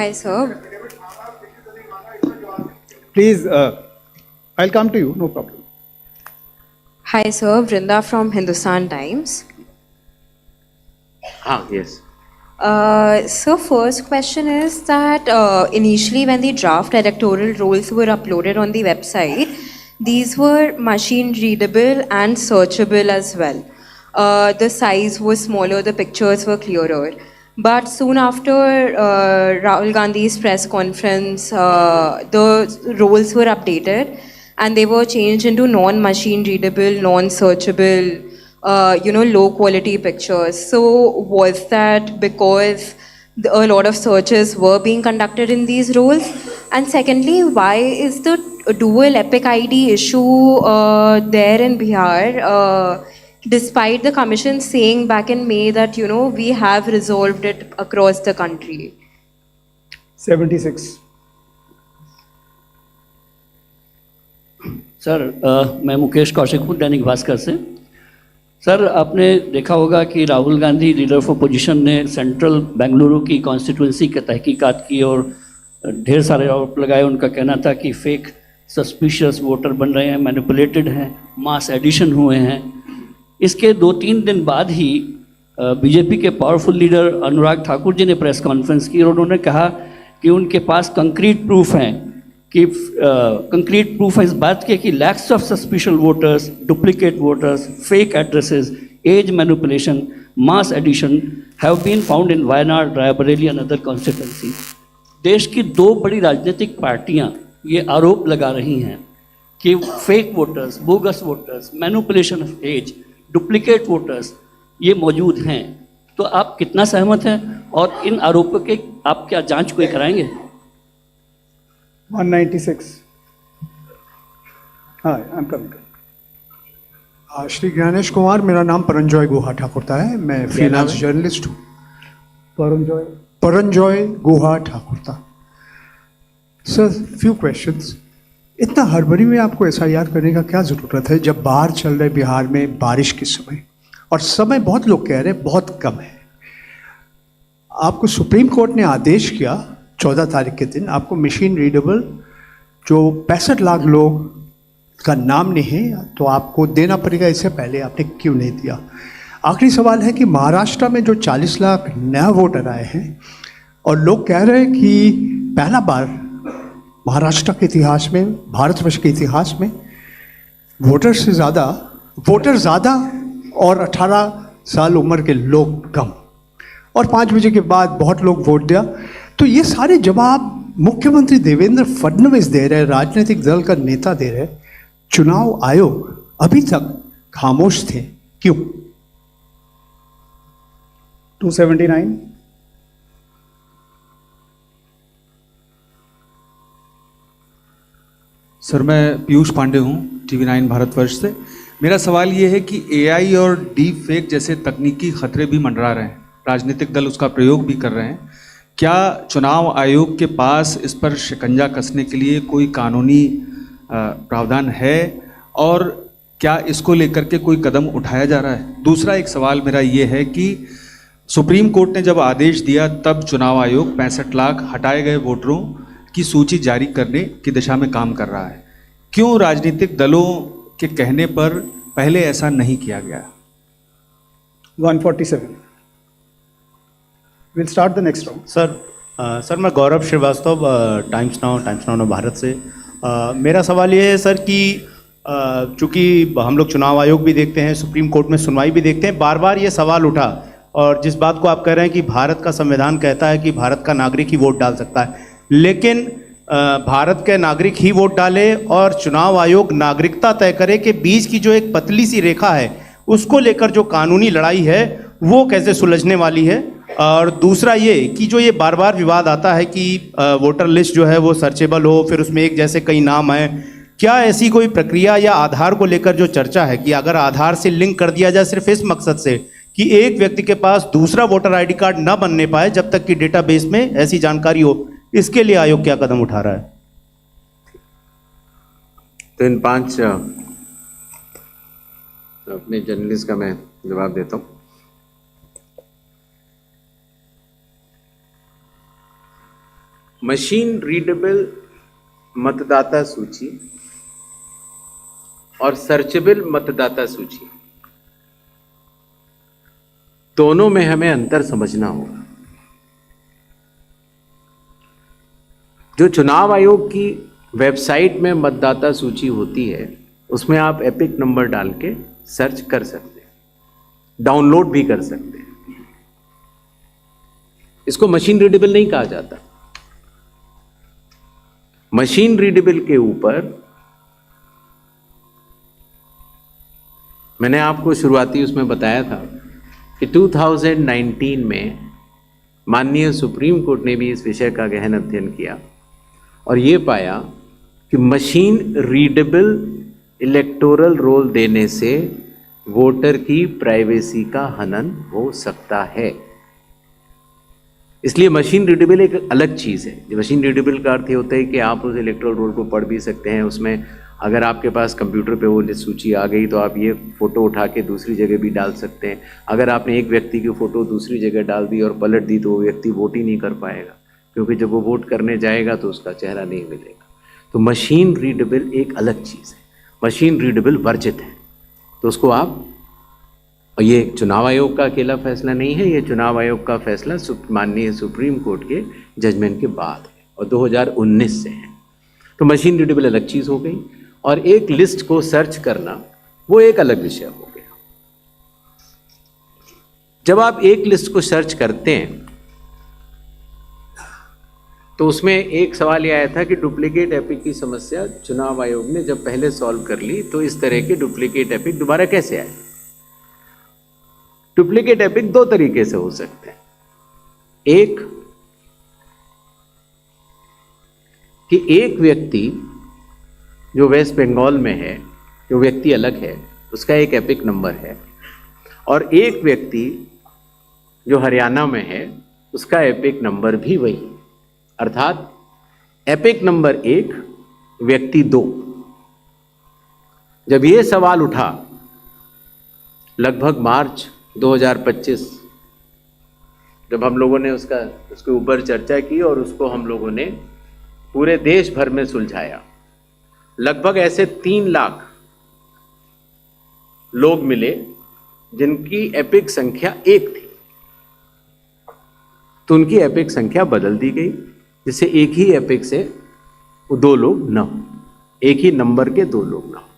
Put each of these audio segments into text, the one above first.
Hi, sir. Please, I'll come to you, no problem. Hi, sir. Vrinda from Hindustan Times. Yes. So, first question is that initially, when the draft electoral rolls were uploaded on the website, these were machine readable and searchable as well. The size was smaller, the pictures were clearer. But soon after Rahul Gandhi's press conference, the roles were updated and they were changed into non-machine readable, non-searchable, low quality pictures. So was that because a lot of searches were being conducted in these roles? And secondly, why is the dual epic ID issue there in Bihar? Despite the commission saying back in May that, we have resolved it across the country. 76. Sir मैं मुकेश कौशिक हूँ दैनिक भास्कर से। Sir आपने देखा होगा कि Rahul Gandhi leader of opposition ने central Bengaluru की constituency के तहकीकात की और ढेर सारे आरोप लगाए। उनका कहना था कि फेक सस्पिशियस वोटर बन रहे हैं, मैनिपुलेटेड हैं, मास एडिशन हुए हैं। इसके 2-3 दिन बाद ही बीजेपी के पावरफुल लीडर अनुराग ठाकुर जी ने प्रेस कॉन्फ्रेंस की और उन्होंने कहा कि उनके पास कंक्रीट प्रूफ हैं कि कंक्रीट प्रूफ है इस बात के कि lakhs of suspicious voters, duplicate voters, fake addresses, age manipulation, mass addition have been found in Wayanad, Raebareli and other constituency. देश की 2 बड़ी राजनीतिक पार्टियां ये आरोप लगा रही हैं कि fake voters, bogus voters, manipulation of age, duplicate voters ये मौजूद हैं। तो आप कितना सहमत हैं और इन आरोपों के आप क्या जांच कोई कराएंगे? 196. हाँ, I'm coming. श्री ज्ञानेश कुमार, मेरा नाम परंजॉय गुहा ठाकुरता है, मैं फ्रीलांस जर्नलिस्ट हूँ। Paranjoy Guha Thakurta. Sir, few questions. इतना हड़बड़ी में आपको एसआईआर करने का क्या ज़रूरत है जब बाहर चल रहे बिहार में बारिश के समय, और समय बहुत लोग कह रहे हैं बहुत कम है। आपको सुप्रीम कोर्ट ने आदेश किया 14 तारीख के दिन, आपको मशीन रीडेबल जो 65 लाख लोग का नाम नहीं है तो आपको देना पड़ेगा। इससे पहले आपने क्यों नहीं दिया? आखिरी सवाल है कि महाराष्ट्र में जो 40 लाख नया वोटर आए हैं और लोग कह रहे हैं कि पहला बार महाराष्ट्र के इतिहास में, भारतवर्ष के इतिहास में वोटर ज़्यादा और 18 साल उम्र के लोग कम, और 5 बजे के बाद बहुत लोग वोट दिया। तो ये सारे जवाब मुख्यमंत्री देवेंद्र फडणवीस दे रहे हैं, राजनीतिक दल का नेता दे रहे हैं। चुनाव आयोग अभी तक खामोश थे, क्यों? 279. सर, मैं पीयूष पांडे हूँ, TV9 भारतवर्ष से। मेरा सवाल ये है कि एआई और डीप फेक जैसे तकनीकी खतरे भी मंडरा रहे हैं, राजनीतिक दल उसका प्रयोग भी कर रहे हैं। क्या चुनाव आयोग के पास इस पर शिकंजा कसने के लिए कोई कानूनी प्रावधान है और क्या इसको लेकर के कोई कदम उठाया जा रहा है? दूसरा एक सवाल मेरा ये है कि सुप्रीम कोर्ट ने जब आदेश दिया तब चुनाव आयोग 65 लाख हटाए गए वोटरों की सूची जारी करने की दिशा में काम कर रहा है। क्यों राजनीतिक दलों के कहने पर पहले ऐसा नहीं किया गया? 147. We'll start the next round. Sir मैं गौरव श्रीवास्तव, टाइम्स नाउ भारत से। मेरा सवाल ये है सर कि चूँकि हम लोग चुनाव आयोग भी देखते हैं, सुप्रीम कोर्ट में सुनवाई भी देखते हैं, बार बार ये सवाल उठा, और जिस बात को आप कह रहे हैं कि भारत का संविधान कहता है कि भारत का नागरिक ही वोट डाल सकता है, लेकिन भारत के नागरिक ही वोट डाले और चुनाव आयोग नागरिकता तय करे के बीच की जो एक पतली सी रेखा है उसको लेकर जो कानूनी लड़ाई है वो कैसे सुलझने वाली है? और दूसरा ये कि जो ये बार बार विवाद आता है कि वोटर लिस्ट जो है वो सर्चेबल हो, फिर उसमें एक जैसे कई नाम हैं, क्या ऐसी कोई प्रक्रिया या आधार को लेकर जो चर्चा है कि अगर आधार से लिंक कर दिया जाए सिर्फ इस मकसद से कि एक व्यक्ति के पास दूसरा वोटर आईडी कार्ड न बनने पाए जब तक कि डेटाबेस में ऐसी जानकारी हो, इसके लिए आयोग क्या कदम उठा रहा है? तो इन 5 अपने जर्नलिस्ट का मैं जवाब देता हूँ। मशीन रीडेबल मतदाता सूची और सर्चेबल मतदाता सूची, दोनों में हमें अंतर समझना होगा। जो चुनाव आयोग की वेबसाइट में मतदाता सूची होती है, उसमें आप एपिक नंबर डाल के सर्च कर सकते हैं, डाउनलोड भी कर सकते हैं। इसको मशीन रीडेबल नहीं कहा जाता। मशीन रीडेबल के ऊपर मैंने आपको शुरुआती उसमें बताया था कि 2019 में माननीय सुप्रीम कोर्ट ने भी इस विषय का गहन अध्ययन किया और ये पाया कि मशीन रीडेबल इलेक्टोरल रोल देने से वोटर की प्राइवेसी का हनन हो सकता है। इसलिए मशीन रीडेबल एक अलग चीज़ है। मशीन रीडेबल का अर्थ ये होता है कि आप उस इलेक्टोरल रोल को पढ़ भी सकते हैं। उसमें अगर आपके पास कंप्यूटर पे वो सूची आ गई तो आप ये फ़ोटो उठा के दूसरी जगह भी डाल सकते हैं। अगर आपने एक व्यक्ति की फ़ोटो दूसरी जगह डाल दी और पलट दी तो वो व्यक्ति वोट ही नहीं कर पाएगा, क्योंकि जब वो वोट करने जाएगा तो उसका चेहरा नहीं मिलेगा। तो मशीन रीडेबल एक अलग चीज़ है, मशीन रीडेबल वर्जित है। तो उसको आप, और ये चुनाव आयोग का अकेला फैसला नहीं है, ये चुनाव आयोग का फैसला माननीय सुप्रीम कोर्ट के जजमेंट के बाद है और 2019 से है। तो मशीन रीडेबल अलग चीज़ हो गई और एक लिस्ट को सर्च करना वो एक अलग विषय हो गया। जब आप एक लिस्ट को सर्च करते हैं तो उसमें एक सवाल यह आया था कि डुप्लीकेट एपिक की समस्या चुनाव आयोग ने जब पहले सॉल्व कर ली तो इस तरह के डुप्लीकेट एपिक दोबारा कैसे आए। डुप्लीकेट एपिक दो तरीके से हो सकते हैं। एक कि एक व्यक्ति जो वेस्ट बंगाल में है, जो व्यक्ति अलग है, उसका एक एपिक नंबर है, और एक व्यक्ति जो हरियाणा में है उसका एपिक नंबर भी वही, अर्थात एपिक नंबर 1 व्यक्ति 2। जब ये सवाल उठा लगभग मार्च 2025, जब हम लोगों ने उसके ऊपर चर्चा की और उसको हम लोगों ने पूरे देश भर में सुलझाया, लगभग ऐसे 3 लाख लोग मिले जिनकी एपिक संख्या 1 थी, तो उनकी एपिक संख्या बदल दी गई, जिससे एक ही एपिक से 2 लोग न हो, एक ही नंबर के 2 लोग न हो।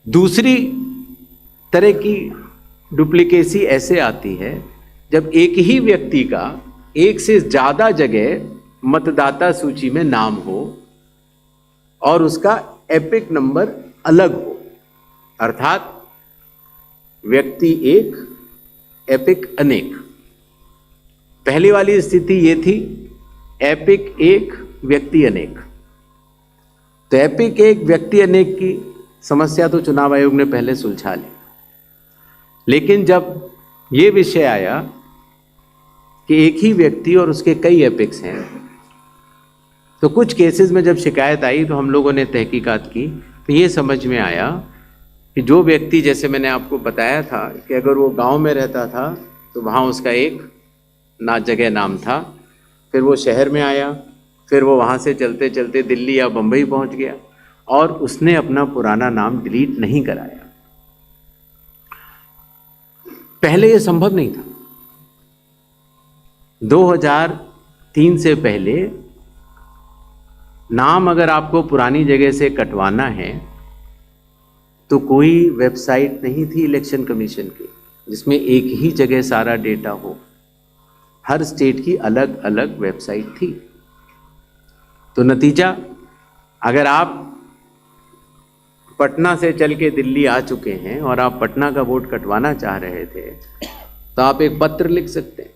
दूसरी तरह की डुप्लीकेसी ऐसे आती है जब एक ही व्यक्ति का एक से ज्यादा जगह मतदाता सूची में नाम हो और उसका एपिक नंबर अलग हो, अर्थात व्यक्ति 1 एपिक अनेक। पहली वाली स्थिति ये थी एपिक 1 व्यक्ति अनेक। तो एपिक 1 व्यक्ति अनेक की समस्या तो चुनाव आयोग ने पहले सुलझा ली, लेकिन जब ये विषय आया कि एक ही व्यक्ति और उसके कई एपिक्स हैं, तो कुछ केसेस में जब शिकायत आई तो हम लोगों ने तहकीकात की तो ये समझ में आया कि जो व्यक्ति, जैसे मैंने आपको बताया था कि अगर वो गांव में रहता था तो वहाँ उसका एक जगह नाम था, फिर वो शहर में आया, फिर वो वहाँ से चलते चलते दिल्ली या बम्बई पहुँच गया और उसने अपना पुराना नाम डिलीट नहीं कराया। पहले ये संभव नहीं था। 2003 से पहले नाम अगर आपको पुरानी जगह से कटवाना है तो कोई वेबसाइट नहीं थी इलेक्शन कमीशन की जिसमें एक ही जगह सारा डेटा हो। हर स्टेट की अलग अलग वेबसाइट थी। तो नतीजा, अगर आप पटना से चल के दिल्ली आ चुके हैं और आप पटना का वोट कटवाना चाह रहे थे तो आप एक पत्र लिख सकते हैं।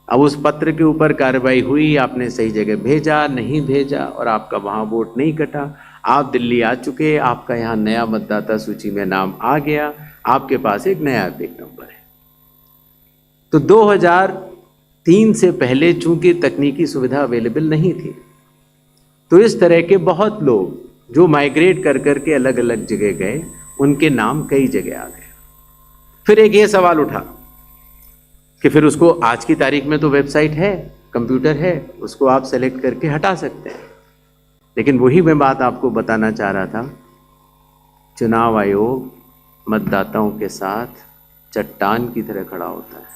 अब उस पत्र के ऊपर कार्रवाई हुई, आपने सही जगह भेजा, नहीं भेजा और आपका वहाँ वोट नहीं कटा, आप दिल्ली आ चुके, आपका यहाँ नया मतदाता सूची में नाम आ गया, आपके पास एक नया एपिक नंबर है। तो 2003 से पहले चूंकि तकनीकी सुविधा अवेलेबल नहीं थी, तो इस तरह के बहुत लोग जो माइग्रेट कर करके अलग अलग जगह गए, उनके नाम कई जगह आ गए। फिर एक ये सवाल उठा कि फिर उसको आज की तारीख में तो वेबसाइट है, कंप्यूटर है, उसको आप सेलेक्ट करके हटा सकते हैं। लेकिन वही मैं बात आपको बताना चाह रहा था, चुनाव आयोग मतदाताओं के साथ चट्टान की तरह खड़ा होता है।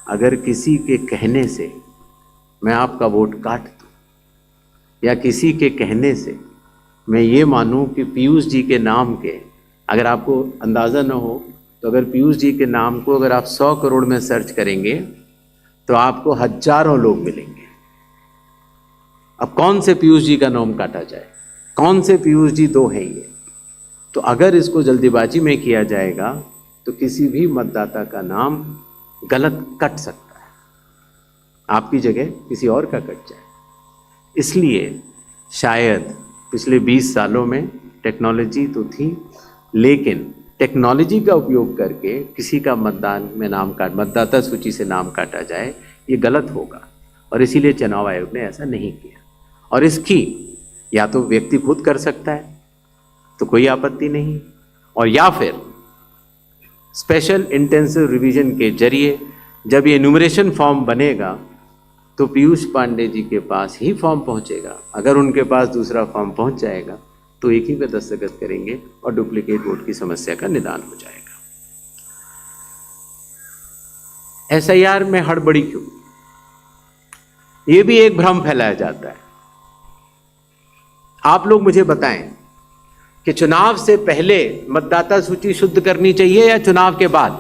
अगर किसी के कहने से मैं आपका वोट काट दूं, या किसी के कहने से मैं ये मानूं कि पीयूष जी के नाम के, अगर आपको अंदाज़ा न हो तो अगर पीयूष जी के नाम को अगर आप 100 करोड़ में सर्च करेंगे तो आपको हजारों लोग मिलेंगे। अब कौन से पीयूष जी का नाम काटा जाए, कौन से पीयूष जी दो हैं ये? तो अगर इसको जल्दीबाजी में किया जाएगा तो किसी भी मतदाता का नाम गलत कट सकता है, आपकी जगह किसी और का कट जाए। इसलिए शायद पिछले 20 सालों में टेक्नोलॉजी तो थी, लेकिन टेक्नोलॉजी का उपयोग करके किसी का मतदाता सूची से नाम काटा जाए, ये गलत होगा। और इसीलिए चुनाव आयोग ने ऐसा नहीं किया। और इसकी या तो व्यक्ति खुद कर सकता है तो कोई आपत्ति नहीं, और या फिर स्पेशल इंटेंसिव रिवीजन के जरिए जब ये एन्यूमरेशन फॉर्म बनेगा तो पीयूष पांडे जी के पास ही फॉर्म पहुंचेगा। अगर उनके पास दूसरा फॉर्म पहुंच जाएगा तो एक ही पे दस्तखत करेंगे और डुप्लीकेट वोट की समस्या का निदान हो जाएगा। एसआईआर में हड़बड़ी क्यों? ये भी एक भ्रम फैलाया जाता है। आप लोग मुझे बताएं कि चुनाव से पहले मतदाता सूची शुद्ध करनी चाहिए या चुनाव के बाद?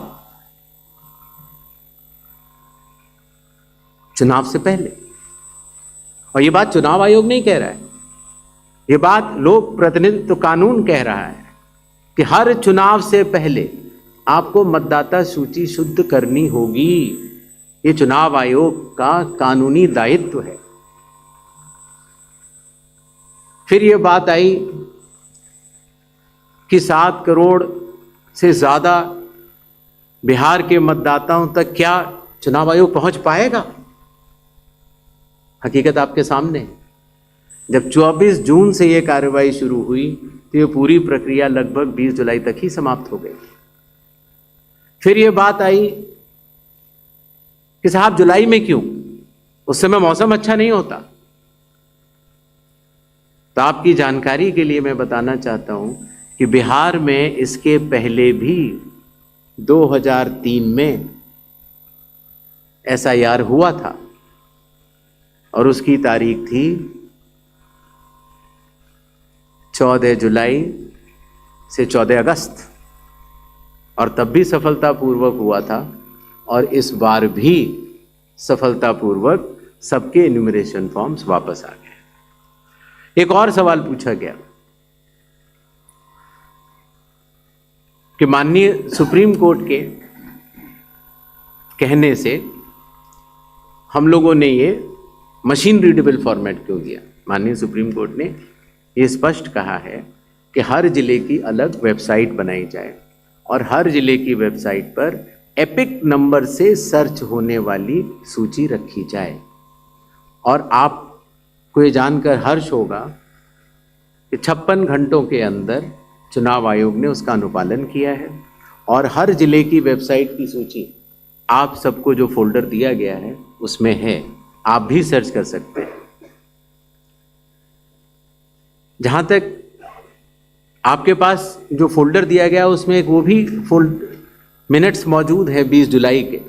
चुनाव से पहले। और ये बात चुनाव आयोग नहीं कह रहा है, ये बात लोक प्रतिनिधित्व कानून कह रहा है कि हर चुनाव से पहले आपको मतदाता सूची शुद्ध करनी होगी। ये चुनाव आयोग का कानूनी दायित्व है। फिर ये बात आई कि 7 करोड़ से ज्यादा बिहार के मतदाताओं तक क्या चुनाव आयोग पहुंच पाएगा? हकीकत आपके सामने है। जब 24 जून से ये कार्रवाई शुरू हुई तो ये पूरी प्रक्रिया लगभग 20 जुलाई तक ही समाप्त हो गई। फिर ये बात आई कि साहब जुलाई में क्यों? उस समय मौसम अच्छा नहीं होता। तो आपकी जानकारी के लिए मैं बताना चाहता हूं कि बिहार में इसके पहले भी 2003 में एसआईआर हुआ था और उसकी तारीख थी 14 जुलाई से 14 अगस्त, और तब भी सफलतापूर्वक हुआ था। और इस बार भी सफलतापूर्वक सबके एन्यूमरेशन फॉर्म्स वापस आ गए। एक और सवाल पूछा गया कि माननीय सुप्रीम कोर्ट के कहने से हम लोगों ने ये मशीन रीडेबल फॉर्मेट क्यों दिया। माननीय सुप्रीम कोर्ट ने ये स्पष्ट कहा है कि हर जिले की अलग वेबसाइट बनाई जाए और हर जिले की वेबसाइट पर एपिक नंबर से सर्च होने वाली सूची रखी जाए। और आपको ये जानकर हर्ष होगा कि 56 घंटों के अंदर चुनाव आयोग ने उसका अनुपालन किया है और हर जिले की वेबसाइट की सूची आप सबको जो फोल्डर दिया गया है उसमें है, आप भी सर्च कर सकते हैं। जहां तक आपके पास जो फोल्डर दिया गया उसमें एक वो भी मिनट्स मौजूद है 20 जुलाई के,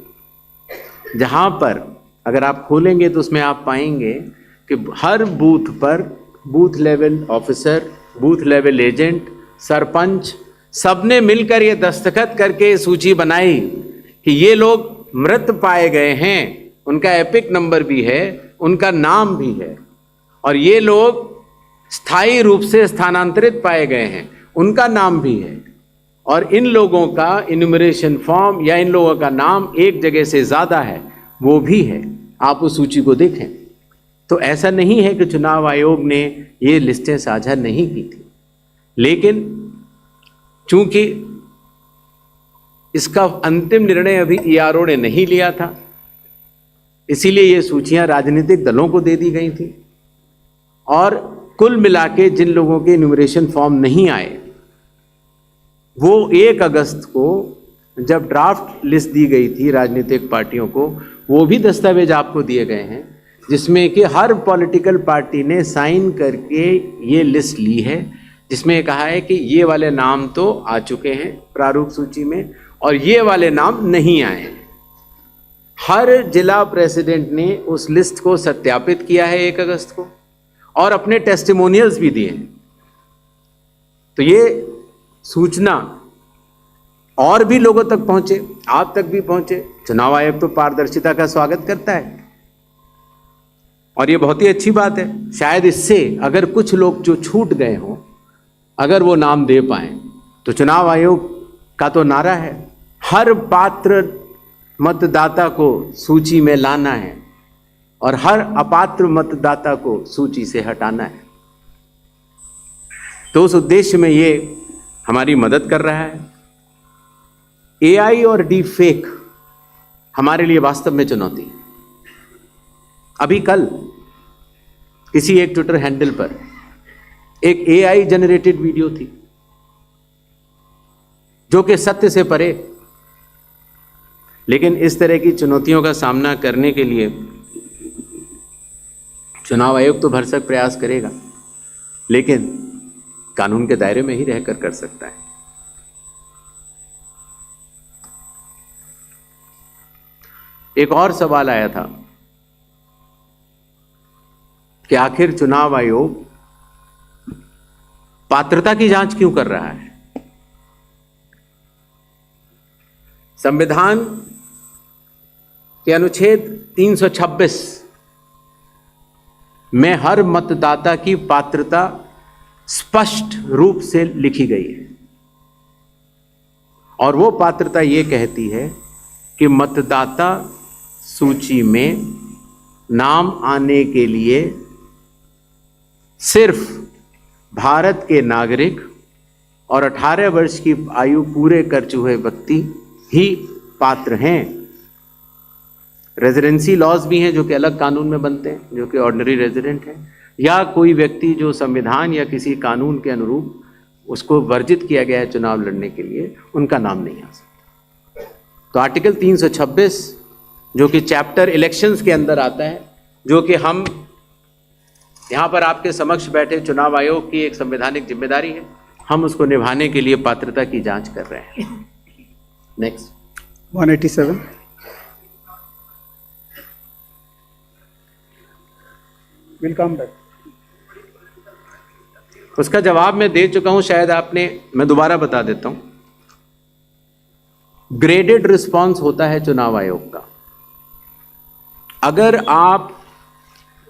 जहां पर अगर आप खोलेंगे तो उसमें आप पाएंगे कि हर बूथ पर booth level officer, booth level agent, sarpanch सबने मिलकर ये दस्तखत करके सूची बनाई कि ये लोग मृत पाए गए हैं, उनका एपिक नंबर भी है, उनका नाम भी है, और ये लोग स्थायी रूप से स्थानांतरित पाए गए हैं, उनका नाम भी है, और इन लोगों का इन्यूमरेशन फॉर्म या इन लोगों का नाम एक जगह से ज्यादा है, वो भी है। आप उस सूची को देखें तो ऐसा नहीं है कि चुनाव आयोग ने ये लिस्टें साझा नहीं की थी, लेकिन चूंकि इसका अंतिम निर्णय अभी ईआरओ ने नहीं लिया था, इसीलिए ये सूचियां राजनीतिक दलों को दे दी गई थी। और कुल मिला के जिन लोगों के इन्यूमरेशन फॉर्म नहीं आए, वो 1 अगस्त को जब ड्राफ्ट लिस्ट दी गई थी राजनीतिक पार्टियों को, वो भी दस्तावेज आपको दिए गए हैं, जिसमें कि हर पॉलिटिकल पार्टी ने साइन करके ये लिस्ट ली है, जिसमें कहा है कि ये वाले नाम तो आ चुके हैं प्रारूप सूची में और ये वाले नाम नहीं आए हैं। हर जिला प्रेसिडेंट ने उस लिस्ट को सत्यापित किया है 1 अगस्त को और अपने टेस्टिमोनियल्स भी दिए हैं। तो ये सूचना और भी लोगों तक पहुंचे, आप तक भी पहुंचे। चुनाव आयोग तो पारदर्शिता का स्वागत करता है और ये बहुत ही अच्छी बात है। शायद इससे अगर कुछ लोग जो छूट गए हों, अगर वो नाम दे पाए, तो चुनाव आयोग का तो नारा है हर पात्र मतदाता को सूची में लाना है और हर अपात्र मतदाता को सूची से हटाना है। तो उस उद्देश्य में ये हमारी मदद कर रहा है। एआई और डीप फेक हमारे लिए वास्तव में चुनौती है। अभी कल किसी एक ट्विटर हैंडल पर एक एआई जनरेटेड वीडियो थी जो कि सत्य से परे, लेकिन इस तरह की चुनौतियों का सामना करने के लिए चुनाव आयोग तो भरसक प्रयास करेगा, लेकिन कानून के दायरे में ही रहकर कर सकता है। एक और सवाल आया था कि आखिर चुनाव आयोग पात्रता की जांच क्यों कर रहा है। संविधान के अनुच्छेद 326 में हर मतदाता की पात्रता स्पष्ट रूप से लिखी गई है और वो पात्रता ये कहती है कि मतदाता सूची में नाम आने के लिए सिर्फ भारत के नागरिक और 18 वर्ष की आयु पूरे कर चुके व्यक्ति ही पात्र हैं। रेजिडेंसी लॉज भी हैं जो कि अलग कानून में बनते हैं, जो कि ऑर्डिनरी रेजिडेंट हैं, या कोई व्यक्ति जो संविधान या किसी कानून के अनुरूप उसको वर्जित किया गया है चुनाव लड़ने के लिए, उनका नाम नहीं आ सकता। तो आर्टिकल 326 जो कि चैप्टर इलेक्शंस के अंदर आता है, जो कि हम यहाँ पर आपके समक्ष बैठे चुनाव आयोग की एक संवैधानिक जिम्मेदारी है, हम उसको निभाने के लिए पात्रता की जांच कर रहे हैं। नेक्स्ट 187. We'll come back. उसका जवाब मैं दे चुका हूं, शायद आपने, मैं दोबारा बता देता हूं। ग्रेडेड रिस्पांस होता है चुनाव आयोग का। अगर आप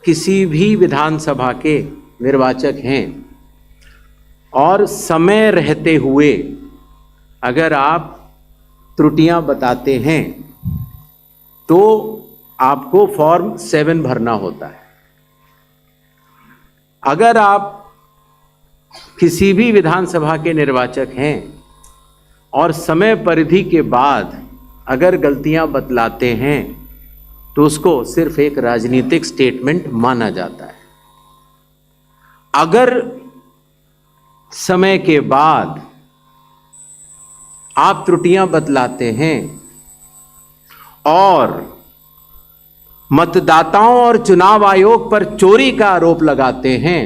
किसी भी विधानसभा के निर्वाचक हैं और समय रहते हुए अगर आप त्रुटियां बताते हैं तो आपको फॉर्म 7 भरना होता है। अगर आप किसी भी विधानसभा के निर्वाचक हैं और समय परिधि के बाद अगर गलतियां बतलाते हैं तो उसको सिर्फ एक राजनीतिक स्टेटमेंट माना जाता है। अगर समय के बाद आप त्रुटियां बतलाते हैं और मतदाताओं और चुनाव आयोग पर चोरी का आरोप लगाते हैं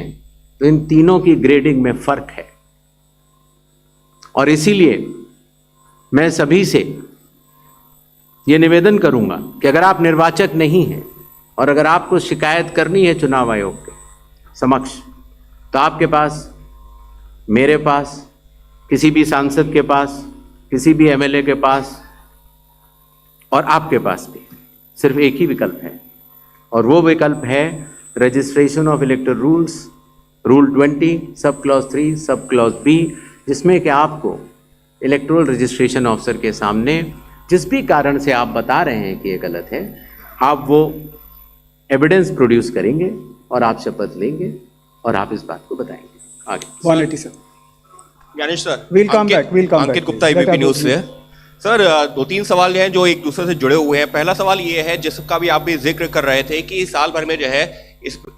तो इन तीनों की ग्रेडिंग में फर्क है। और इसीलिए मैं सभी से यह निवेदन करूंगा कि अगर आप निर्वाचक नहीं हैं और अगर आपको शिकायत करनी है चुनाव आयोग के समक्ष, तो आपके पास, मेरे पास, किसी भी सांसद के पास, किसी भी एमएलए के पास और आपके पास भी सिर्फ एक ही विकल्प है, और वो विकल्प है registration of electoral rules, rule 20 sub clause 3 sub clause B, जिसमें कि आपको इलेक्टोरल रजिस्ट्रेशन ऑफिसर के सामने जिस भी कारण से आप बता रहे हैं कि ये गलत है, आप वो एविडेंस प्रोड्यूस करेंगे और आप शपथ लेंगे और आप इस बात को बताएंगे आगे। 187. Gyanesh sir, We'll come back, we'll come Ankit back. Gupta ABP news से। सर, 2-3 सवाल हैं जो एक दूसरे से जुड़े हुए हैं। पहला सवाल ये है, जिसका भी आप भी जिक्र कर रहे थे कि साल भर में जो है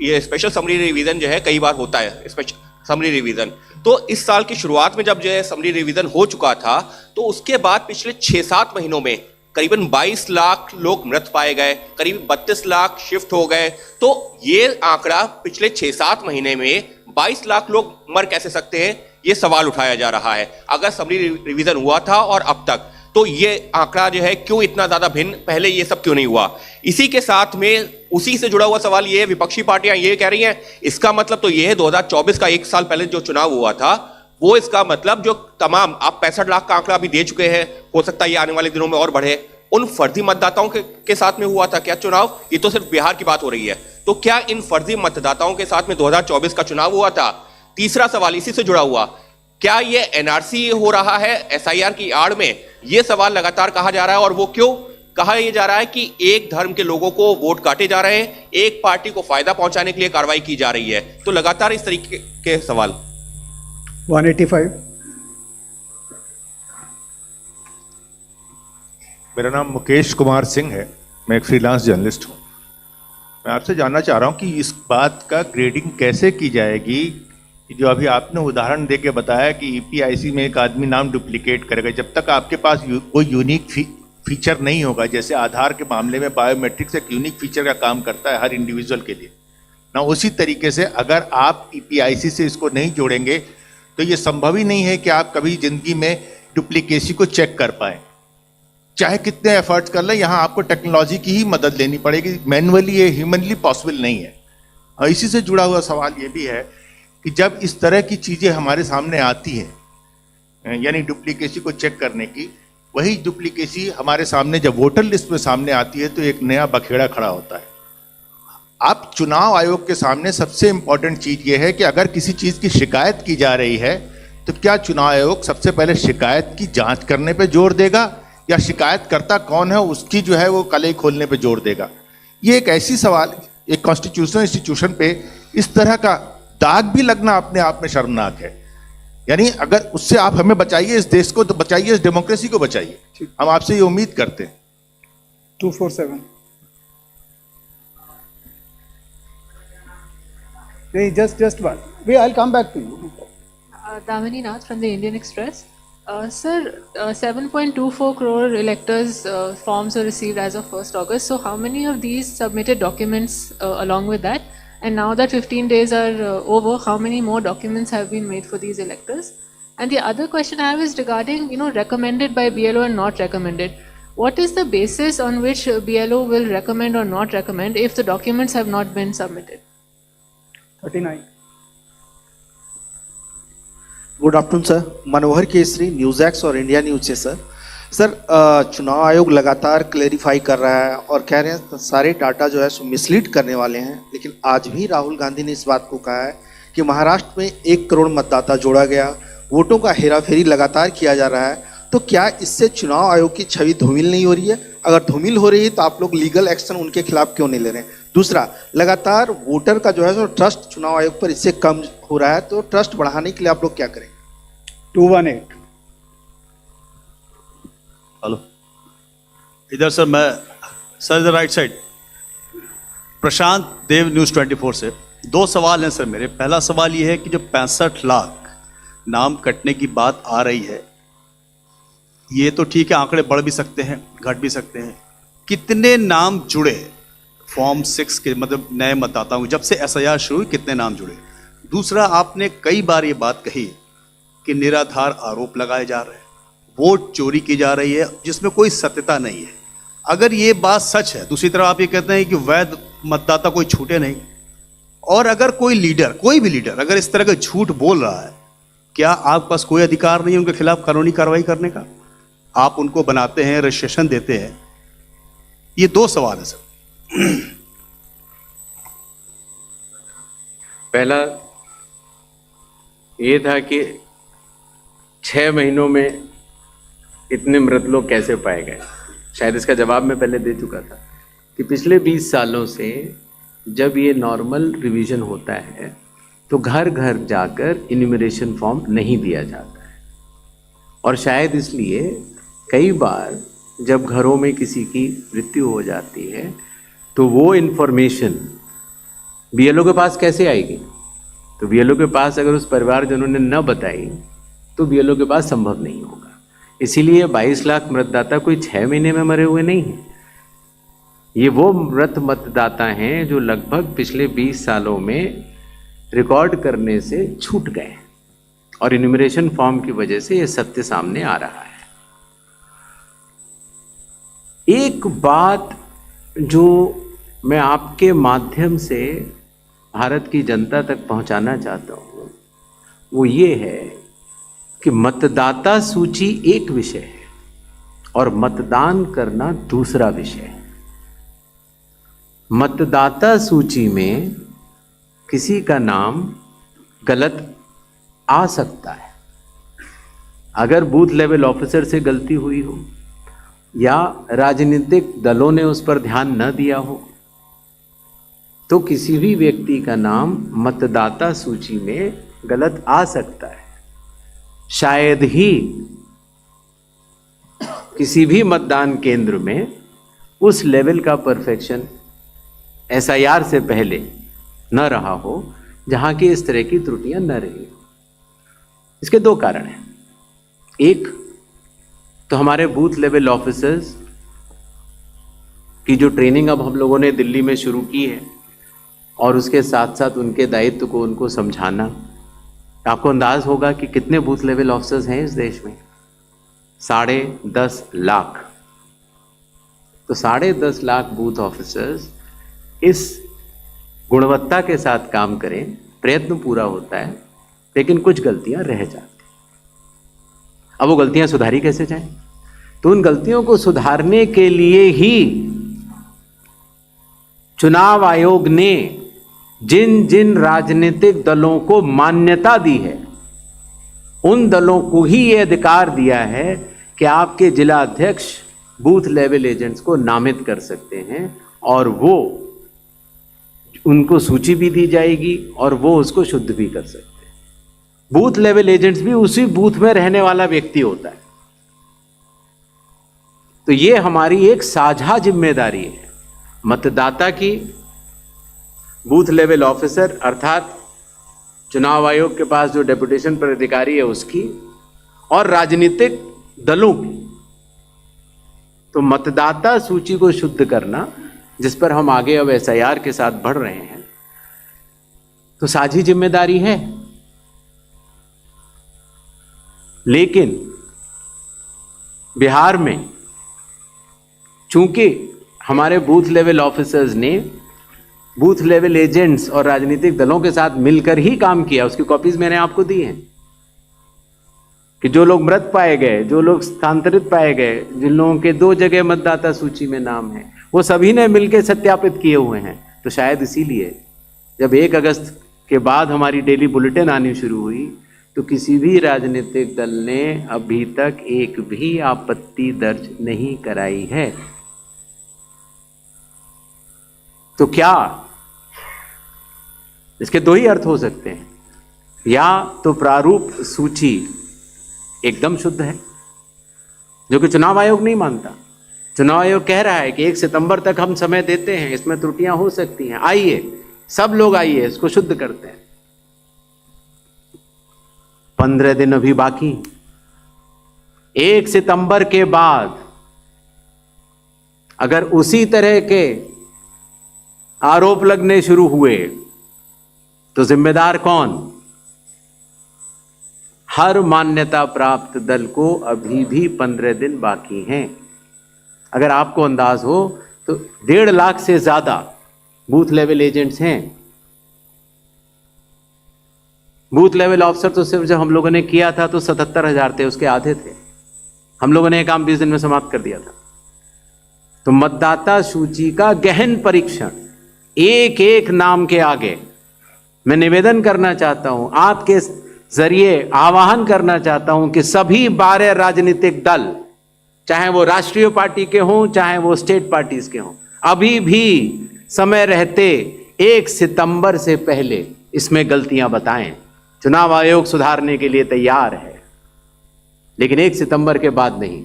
ये स्पेशल समरी रिवीजन जो है कई बार होता है, स्पेशल समरी रिवीजन। तो इस साल की शुरुआत में जब जो है समरी रिवीजन हो चुका था, तो उसके बाद पिछले 6-7 महीनों में करीबन 22 लाख लोग मृत पाए गए, करीब 32 लाख शिफ्ट हो गए। तो ये आंकड़ा पिछले 6-7 महीने में 22 लाख लोग मर कैसे सकते हैं, ये सवाल उठाया जा रहा है। अगर समरी रिवीजन हुआ था और अब तक, तो ये आंकड़ा जो है क्यों इतना ज्यादा भिन्न, पहले ये सब क्यों नहीं हुआ? इसी के साथ में उसी से जुड़ा हुआ सवाल ये है, विपक्षी पार्टियां ये कह रही हैं, इसका मतलब तो ये है 2024 का 1 साल पहले जो चुनाव हुआ था, वो इसका मतलब जो तमाम आप 65 लाख का आंकड़ा अभी दे चुके हैं, हो सकता है ये आने वाले दिनों में और बढ़े, उन फर्जी मतदाताओं के साथ में हुआ था क्या चुनाव? ये तो सिर्फ बिहार की बात हो रही है, तो क्या इन फर्जी मतदाताओं के साथ में 2024 का चुनाव हुआ था? तीसरा सवाल इसी से जुड़ा हुआ, क्या ये एनआरसी हो रहा है एसआईआर की आड़ में? ये सवाल लगातार कहा जा रहा है, और वो क्यों कहा यह जा रहा है कि एक धर्म के लोगों को वोट काटे जा रहे हैं, एक पार्टी को फायदा पहुंचाने के लिए कार्रवाई की जा रही है। तो लगातार इस तरीके के सवाल। 185. मेरा नाम मुकेश कुमार सिंह है, मैं एक फ्रीलांस जर्नलिस्ट हूँ। मैं आपसे जानना चाह रहा हूँ कि इस बात का ग्रेडिंग कैसे की जाएगी कि जो अभी आपने उदाहरण दे के बताया कि ईपीआईसी में एक आदमी नाम डुप्लीकेट करेगा, जब तक आपके पास कोई यूनिक फीचर नहीं होगा, जैसे आधार के मामले में बायोमेट्रिक्स एक यूनिक फीचर का काम करता है हर इंडिविजुअल के लिए ना, उसी तरीके से अगर आप ईपीआईसी से इसको नहीं जोड़ेंगे तो ये संभव ही नहीं है कि आप कभी जिंदगी में डुप्लीकेसी को चेक कर पाए, चाहे कितने एफर्ट्स कर लें। यहाँ आपको टेक्नोलॉजी की ही मदद लेनी पड़ेगी, मैनुअली ये ह्यूमनली पॉसिबल नहीं है। और इसी से जुड़ा हुआ सवाल ये भी है कि जब इस तरह की चीज़ें हमारे सामने आती हैं, यानी डुप्लीकेसी को चेक करने की, वही डुप्लीकेसी हमारे सामने जब वोटर लिस्ट में सामने आती है तो एक नया बखेड़ा खड़ा होता है। आप चुनाव आयोग के सामने सबसे इंपॉर्टेंट चीज़ ये है कि अगर किसी चीज़ की शिकायत की जा रही है तो क्या चुनाव आयोग सबसे पहले शिकायत की जांच करने पे जोर देगा या शिकायतकर्ता कौन है उसकी जो है वो कलई खोलने पे जोर देगा? ये एक ऐसी सवाल, एक कॉन्स्टिट्यूशनल इंस्टीट्यूशन पे इस तरह का दाग भी लगना अपने आप में शर्मनाक है। यानी अगर उससे आप हमें बचाइए, इस देश को तो बचाइए, इस डेमोक्रेसी को बचाइए, हम आपसे ये उम्मीद करते हैं। 247. Hey, just one. Wait, I'll come back to you. Damini Nath from the Indian Express. Sir, 7.24 crore electors forms were received as of 1st August. So how many of these submitted documents along with that? And now that 15 days are over, how many more documents have been made for these electors? And the other question I have is regarding, recommended by BLO and not recommended. What is the basis on which BLO will recommend or not recommend if the documents have not been submitted? 39. Good afternoon sir, Manohar Kesari, news x और India news से। Sir चुनाव आयोग लगातार clarify कर रहा है और कह रहे हैं सारे डाटा जो है सो मिसलीड करने वाले हैं, लेकिन आज भी राहुल गांधी ने इस बात को कहा है कि महाराष्ट्र में 1 करोड़ मतदाता जोड़ा गया, वोटों का हेराफेरी लगातार किया जा रहा है। तो क्या इससे चुनाव आयोग की छवि धूमिल नहीं हो रही है? अगर धूमिल हो रही है तो आप लोग लीगल एक्शन उनके खिलाफ क्यों नहीं ले रहे हैं? दूसरा, लगातार वोटर का जो है सो ट्रस्ट चुनाव आयोग पर इससे कम हो रहा है, तो ट्रस्ट बढ़ाने के लिए आप लोग क्या करें? 218. हेलो, इधर सर, मैं सर इधर राइट साइड, प्रशांत देव, न्यूज़ 24 से। 2 सवाल हैं सर मेरे। पहला सवाल ये है कि जो 65 लाख नाम कटने की बात आ रही है, ये तो ठीक है, आंकड़े बढ़ भी सकते हैं, घट भी सकते हैं। कितने नाम जुड़े फॉर्म 6 के, मतलब नए मतदाताओं, जब से एसआईआर शुरू हुई कितने नाम जुड़े? दूसरा, आपने कई बार ये बात कही कि निराधार आरोप लगाए जा रहे हैं, वोट चोरी की जा रही है जिसमें कोई सत्यता नहीं है। अगर ये बात सच है, दूसरी तरफ आप ये कहते हैं कि वैध मतदाता कोई छूटे नहीं, और अगर कोई लीडर, कोई भी लीडर अगर इस तरह का झूठ बोल रहा है, क्या आपके पास कोई अधिकार नहीं है उनके खिलाफ कानूनी कार्रवाई करने का? आप उनको बनाते हैं, रजिस्ट्रेशन देते हैं। ये 2 सवाल है सर। पहला ये था कि 6 महीनों में इतने मृत लोग कैसे पाए गए। शायद इसका जवाब मैं पहले दे चुका था कि पिछले 20 सालों से जब ये नॉर्मल रिवीजन होता है तो घर घर जाकर इन्यूमरेशन फॉर्म नहीं दिया जाता है, और शायद इसलिए कई बार जब घरों में किसी की मृत्यु हो जाती है तो वो इन्फॉर्मेशन बीएलओ के पास कैसे आएगी? तो बीएलओ के पास अगर उस परिवारजनों ने न बताई तो बीएलओ के पास संभव नहीं होगा। इसीलिए 22 लाख मतदाता कोई 6 महीने में मरे हुए नहीं हैं। ये वो मृत मतदाता हैं जो लगभग पिछले 20 सालों में रिकॉर्ड करने से छूट गए और इन्यूमरेशन फॉर्म की वजह से ये सत्य सामने आ रहा है। एक बात जो मैं आपके माध्यम से भारत की जनता तक पहुंचाना चाहता हूं वो ये है कि मतदाता सूची एक विषय है और मतदान करना दूसरा विषय है। मतदाता सूची में किसी का नाम गलत आ सकता है। अगर बूथ लेवल ऑफिसर से गलती हुई हो या राजनीतिक दलों ने उस पर ध्यान न दिया हो तो किसी भी व्यक्ति का नाम मतदाता सूची में गलत आ सकता है। शायद ही किसी भी मतदान केंद्र में उस लेवल का परफेक्शन एसआईआर से पहले न रहा हो जहां की इस तरह की त्रुटियां न रही हो। इसके दो कारण हैं। एक तो हमारे बूथ लेवल ऑफिसर्स की जो ट्रेनिंग अब हम लोगों ने दिल्ली में शुरू की है और उसके साथ साथ उनके दायित्व को उनको समझाना। आपको अंदाज होगा कि कितने बूथ लेवल ऑफिसर्स हैं इस देश में? 10.5 लाख। तो 10.5 लाख बूथ ऑफिसर्स इस गुणवत्ता के साथ काम करें, प्रयत्न पूरा होता है, लेकिन कुछ गलतियां रह जाती। अब वो गलतियां सुधारी कैसे जाएं? तो उन गलतियों को सुधारने के लिए ही चुनाव आयोग ने जिन जिन राजनीतिक दलों को मान्यता दी है उन दलों को ही यह अधिकार दिया है कि आपके जिला अध्यक्ष बूथ लेवल एजेंट्स को नामित कर सकते हैं और वो उनको सूची भी दी जाएगी और वो उसको शुद्ध भी कर सकते हैं। बूथ लेवल एजेंट्स भी उसी बूथ में रहने वाला व्यक्ति होता है। तो ये हमारी एक साझा जिम्मेदारी है, मतदाता की, बूथ लेवल ऑफिसर अर्थात चुनाव आयोग के पास जो डेपुटेशन पर अधिकारी है उसकी, और राजनीतिक दलों की। तो मतदाता सूची को शुद्ध करना, जिस पर हम आगे अब एसआईआर के साथ बढ़ रहे हैं, तो साझी जिम्मेदारी है। लेकिन बिहार में चूंकि हमारे बूथ लेवल ऑफिसर्स ने बूथ लेवल एजेंट्स और राजनीतिक दलों के साथ मिलकर ही काम किया, उसकी कॉपीज मैंने आपको दी हैं कि जो लोग मृत पाए गए, जो लोग स्थानांतरित पाए गए, जिन लोगों के 2 जगह मतदाता सूची में नाम है, वो सभी ने मिलकर सत्यापित किए हुए हैं। तो शायद इसीलिए जब 1 अगस्त के बाद हमारी डेली बुलेटिन आनी शुरू हुई तो किसी भी राजनीतिक दल ने अभी तक एक भी आपत्ति दर्ज नहीं कराई है। तो क्या इसके 2 ही अर्थ हो सकते हैं, या तो प्रारूप सूची एकदम शुद्ध है, जो कि चुनाव आयोग नहीं मानता। चुनाव आयोग कह रहा है कि 1 सितंबर तक हम समय देते हैं, इसमें त्रुटियां हो सकती हैं, आइए सब लोग आइए इसको शुद्ध करते हैं। 15 दिन अभी बाकी। 1 सितंबर के बाद अगर उसी तरह के आरोप लगने शुरू हुए तो जिम्मेदार कौन? हर मान्यता प्राप्त दल को अभी भी 15 दिन बाकी हैं। अगर आपको अंदाज हो तो 1.5 लाख से ज्यादा बूथ लेवल एजेंट्स हैं। बूथ लेवल ऑफिसर तो सिर्फ जब हम लोगों ने किया था तो 77,000 थे, उसके आधे थे। हम लोगों ने ये काम 20 दिन में समाप्त कर दिया था। तो मतदाता सूची का गहन परीक्षण, एक एक नाम के आगे मैं निवेदन करना चाहता हूं, आपके जरिए आह्वान करना चाहता हूं कि सभी 12 राजनीतिक दल, चाहे वो राष्ट्रीय पार्टी के हों चाहे वो स्टेट पार्टीज के हों, अभी भी समय रहते 1 सितंबर से पहले इसमें गलतियां बताएं। चुनाव आयोग सुधारने के लिए तैयार है, लेकिन 1 सितंबर के बाद नहीं,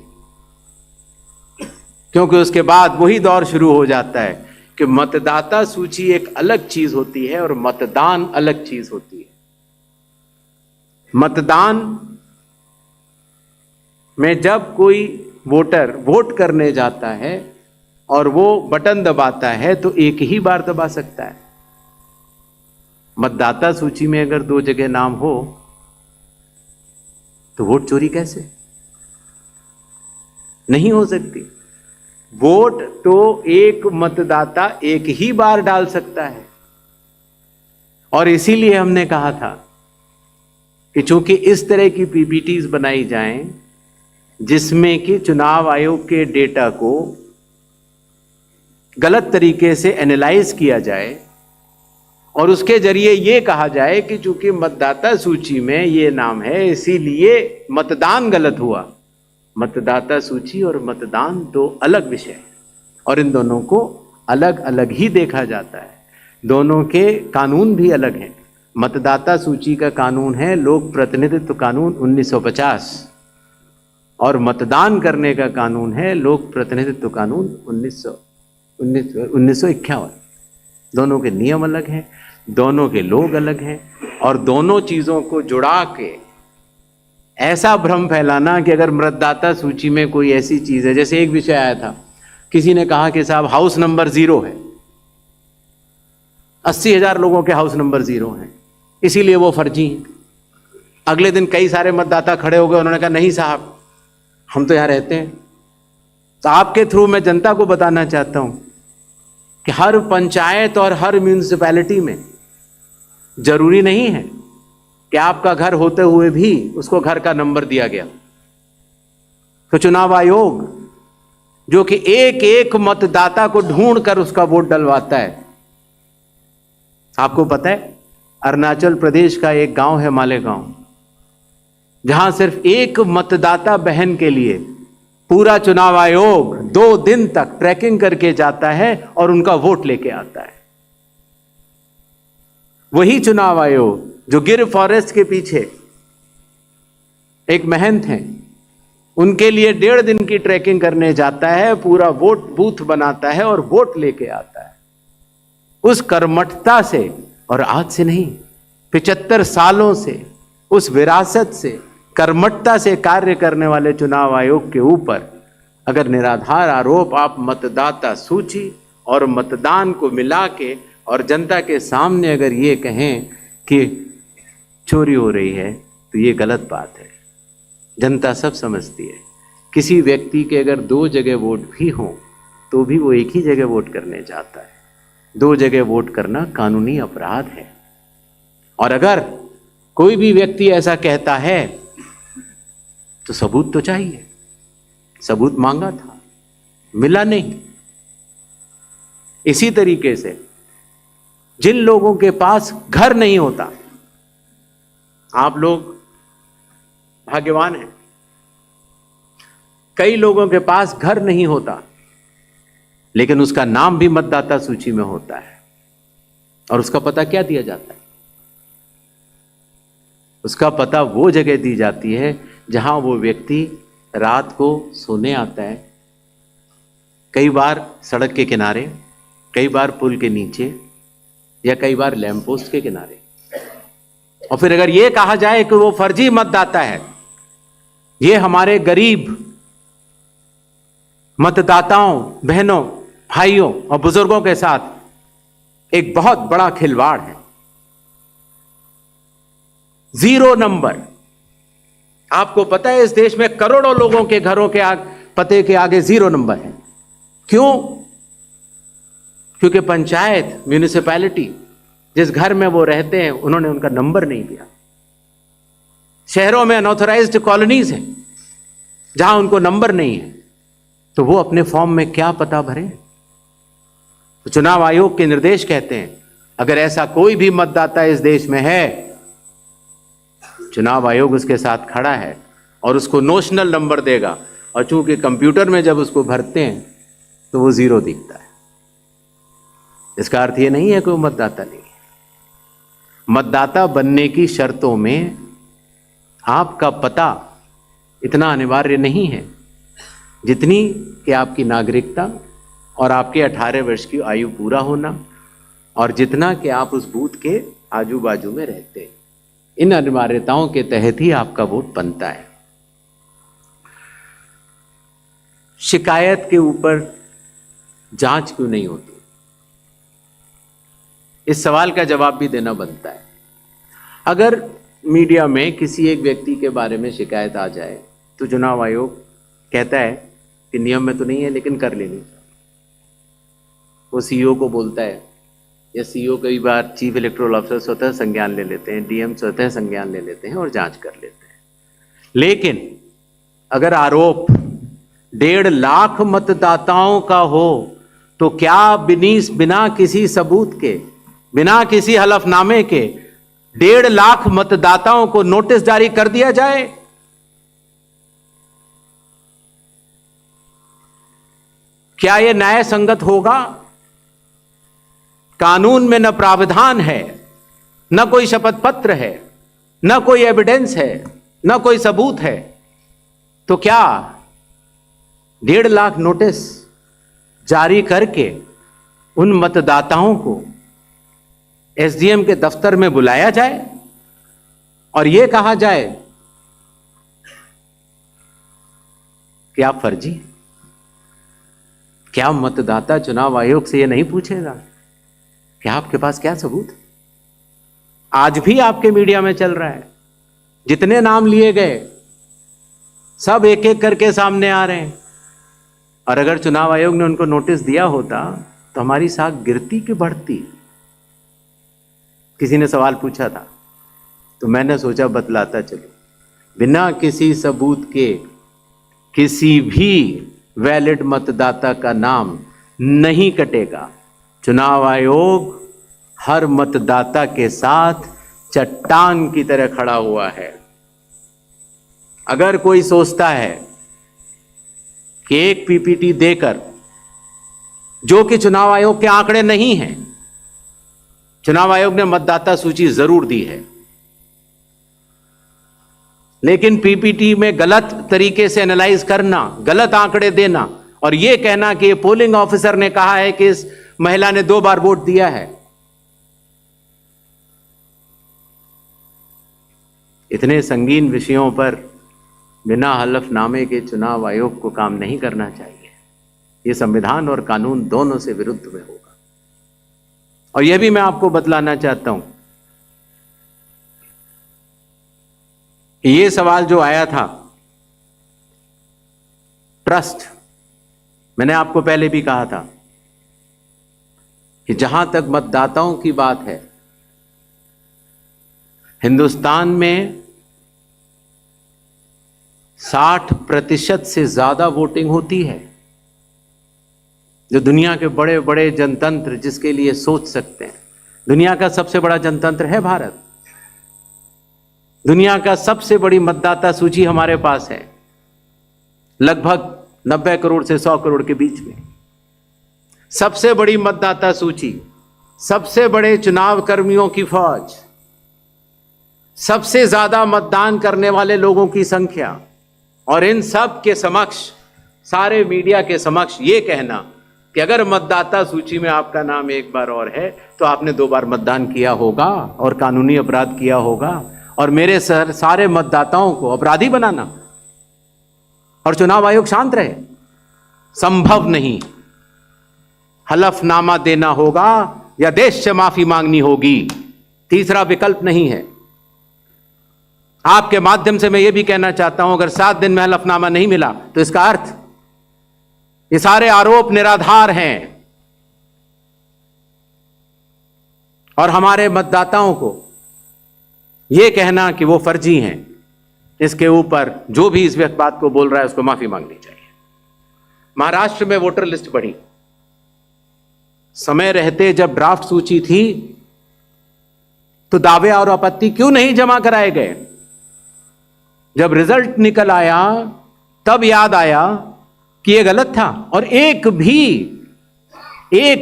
क्योंकि उसके बाद वही दौर शुरू हो जाता है कि मतदाता सूची एक अलग चीज होती है और मतदान अलग चीज होती है। मतदान में जब कोई वोटर वोट करने जाता है और वो बटन दबाता है तो एक ही बार दबा सकता है। मतदाता सूची में अगर 2 जगह नाम हो तो वोट चोरी कैसे? नहीं हो सकती। वोट तो एक मतदाता एक ही बार डाल सकता है। और इसीलिए हमने कहा था कि चूंकि इस तरह की पीपीटीज बनाई जाएं जिसमें कि चुनाव आयोग के डेटा को गलत तरीके से एनालाइज किया जाए और उसके जरिए ये कहा जाए कि चूंकि मतदाता सूची में ये नाम है इसीलिए मतदान गलत हुआ। मतदाता सूची और मतदान 2 अलग विषय हैं और इन दोनों को अलग अलग ही देखा जाता है। दोनों के कानून भी अलग हैं। मतदाता सूची का कानून है लोक प्रतिनिधित्व कानून 1950 और मतदान करने का कानून है लोक प्रतिनिधित्व कानून 1951। दोनों के नियम अलग हैं, दोनों के लोग अलग हैं और दोनों चीज़ों को जुड़ा के ऐसा भ्रम फैलाना कि अगर मतदाता सूची में कोई ऐसी चीज़ है, जैसे एक विषय आया था, किसी ने कहा कि साहब हाउस नंबर 0 है, 80,000 लोगों के हाउस नंबर 0 हैं, इसीलिए वो फर्जी हैं। अगले दिन कई सारे मतदाता खड़े हो गए, उन्होंने कहा नहीं साहब हम तो यहाँ रहते हैं। तो आपके थ्रू मैं जनता को बताना चाहता हूँ कि हर पंचायत और हर म्यूनिसिपैलिटी में जरूरी नहीं है कि आपका घर होते हुए भी उसको घर का नंबर दिया गया। तो चुनाव आयोग जो कि एक एक मतदाता को ढूंढ कर उसका वोट डलवाता है। आपको पता है अरुणाचल प्रदेश का एक गांव है मालेगांव, जहां सिर्फ एक मतदाता बहन के लिए पूरा चुनाव आयोग 2 दिन तक ट्रैकिंग करके जाता है और उनका वोट लेके आता है। वही चुनाव आयोग जो गिर फॉरेस्ट के पीछे एक महंत हैं, उनके लिए 1.5 दिन की ट्रैकिंग करने जाता है, पूरा वोट बूथ बनाता है और वोट लेके आता है। उस कर्मठता से, और आज से नहीं 75 सालों से उस विरासत से, कर्मठता से कार्य करने वाले चुनाव आयोग के ऊपर अगर निराधार आरोप आप मतदाता सूची और मतदान को मिला के और जनता के सामने अगर ये कहें कि चोरी हो रही है तो ये गलत बात है। जनता सब समझती है। किसी व्यक्ति के अगर 2 जगह वोट भी हों तो भी वो एक ही जगह वोट करने जाता है। 2 जगह वोट करना कानूनी अपराध है। और अगर कोई भी व्यक्ति ऐसा कहता है तो सबूत तो चाहिए। सबूत मांगा था, मिला नहीं। इसी तरीके से जिन लोगों के पास घर नहीं होता, आप लोग भाग्यवान हैं, कई लोगों के पास घर नहीं होता लेकिन उसका नाम भी मतदाता सूची में होता है। और उसका पता क्या दिया जाता है? उसका पता वो जगह दी जाती है जहां वो व्यक्ति रात को सोने आता है, कई बार सड़क के किनारे, कई बार पुल के नीचे या कई बार लैंप पोस्ट के किनारे। और फिर अगर ये कहा जाए कि वो फर्जी मतदाता है, ये हमारे गरीब मतदाताओं, बहनों, भाइयों और बुजुर्गों के साथ एक बहुत बड़ा खिलवाड़ है। 0 नंबर। आपको पता है इस देश में करोड़ों लोगों के घरों के पते के आगे 0 नंबर है। क्यों? क्योंकि पंचायत, म्यूनिसिपैलिटी जिस घर में वो रहते हैं उन्होंने उनका नंबर नहीं दिया। शहरों में अनऑथराइज्ड कॉलोनीज हैं जहां उनको नंबर नहीं है, तो वो अपने फॉर्म में क्या पता भरें? तो चुनाव आयोग के निर्देश कहते हैं अगर ऐसा कोई भी मतदाता इस देश में है, चुनाव आयोग उसके साथ खड़ा है और उसको नोशनल नंबर देगा। और चूंकि कंप्यूटर में जब उसको भरते हैं तो वो 0 दिखता है। इसका अर्थ ये नहीं है कि वो मतदाता नहीं है। मतदाता बनने की शर्तों में आपका पता इतना अनिवार्य नहीं है जितनी कि आपकी नागरिकता और आपके 18 वर्ष की आयु पूरा होना और जितना कि आप उस बूथ के आजू बाजू में रहते हैं। इन अनिवार्यताओं के तहत ही आपका वोट बनता है। शिकायत के ऊपर जांच क्यों नहीं होती? इस सवाल का जवाब भी देना बनता है। अगर मीडिया में किसी एक व्यक्ति के बारे में शिकायत आ जाए तो चुनाव आयोग कहता है कि नियम में तो नहीं है लेकिन कर लेनी चाहिए। वो सीईओ को बोलता है, या सीईओ कई बार चीफ इलेक्टोरल ऑफिसर स्वतः संज्ञान ले लेते हैं, डीएम स्वतः संज्ञान ले लेते हैं और जांच कर लेते हैं। लेकिन अगर आरोप 1.5 लाख मतदाताओं का हो तो क्या बिना किसी सबूत के, बिना किसी हलफनामे के 1.5 लाख मतदाताओं को नोटिस जारी कर दिया जाए? क्या यह न्याय संगत होगा? कानून में न प्रावधान है, न कोई शपथ पत्र है, न कोई एविडेंस है, न कोई सबूत है, तो क्या 1.5 लाख नोटिस जारी करके उन मतदाताओं को एसडीएम के दफ्तर में बुलाया जाए और यह कहा जाए कि आप फर्जी? क्या मतदाता चुनाव आयोग से यह नहीं पूछेगा कि आपके पास क्या सबूत है? आज भी आपके मीडिया में चल रहा है, जितने नाम लिए गए सब एक एक करके सामने आ रहे हैं। और अगर चुनाव आयोग ने उनको नोटिस दिया होता तो हमारी साख गिरती कि बढ़ती? किसी ने सवाल पूछा था तो मैंने सोचा बतलाता चलो। बिना किसी सबूत के किसी भी वैलिड मतदाता का नाम नहीं कटेगा। चुनाव आयोग हर मतदाता के साथ चट्टान की तरह खड़ा हुआ है। अगर कोई सोचता है कि एक पीपीटी देकर, जो कि चुनाव आयोग के आंकड़े नहीं हैं, चुनाव आयोग ने मतदाता सूची जरूर दी है, लेकिन पीपीटी में गलत तरीके से एनालाइज करना, गलत आंकड़े देना और यह कहना कि पोलिंग ऑफिसर ने कहा है कि इस महिला ने 2 बार वोट दिया है, इतने संगीन विषयों पर बिना हलफनामे के चुनाव आयोग को काम नहीं करना चाहिए। यह संविधान और कानून दोनों से विरुद्ध में होगा। और यह भी मैं आपको बतलाना चाहता हूं, यह सवाल जो आया था ट्रस्ट, मैंने आपको पहले भी कहा था कि जहां तक मतदाताओं की बात है, हिंदुस्तान में 60% से ज्यादा वोटिंग होती है। जो दुनिया के बड़े बड़े जनतंत्र जिसके लिए सोच सकते हैं, दुनिया का सबसे बड़ा जनतंत्र है भारत। दुनिया का सबसे बड़ी मतदाता सूची हमारे पास है, लगभग 90 करोड़ से 100 करोड़ के बीच में। सबसे बड़ी मतदाता सूची, सबसे बड़े चुनाव कर्मियों की फौज, सबसे ज्यादा मतदान करने वाले लोगों की संख्या, और इन सब के समक्ष, सारे मीडिया के समक्ष ये कहना कि अगर मतदाता सूची में आपका नाम एक बार और है तो आपने 2 बार मतदान किया होगा और कानूनी अपराध किया होगा, और मेरे सारे मतदाताओं को अपराधी बनाना और चुनाव आयोग शांत रहे, संभव नहीं। हलफनामा देना होगा या देश से माफी मांगनी होगी, तीसरा विकल्प नहीं है। आपके माध्यम से मैं यह भी कहना चाहता हूं, अगर 7 दिन में हलफनामा नहीं मिला तो इसका अर्थ ये सारे आरोप निराधार हैं और हमारे मतदाताओं को यह कहना कि वो फर्जी हैं, इसके ऊपर जो भी इस बात को बोल रहा है उसको माफी मांगनी चाहिए। महाराष्ट्र में वोटर लिस्ट बढ़ी, समय रहते जब ड्राफ्ट सूची थी तो दावे और आपत्ति क्यों नहीं जमा कराए गए? जब रिजल्ट निकल आया तब याद आया कि यह गलत था, और एक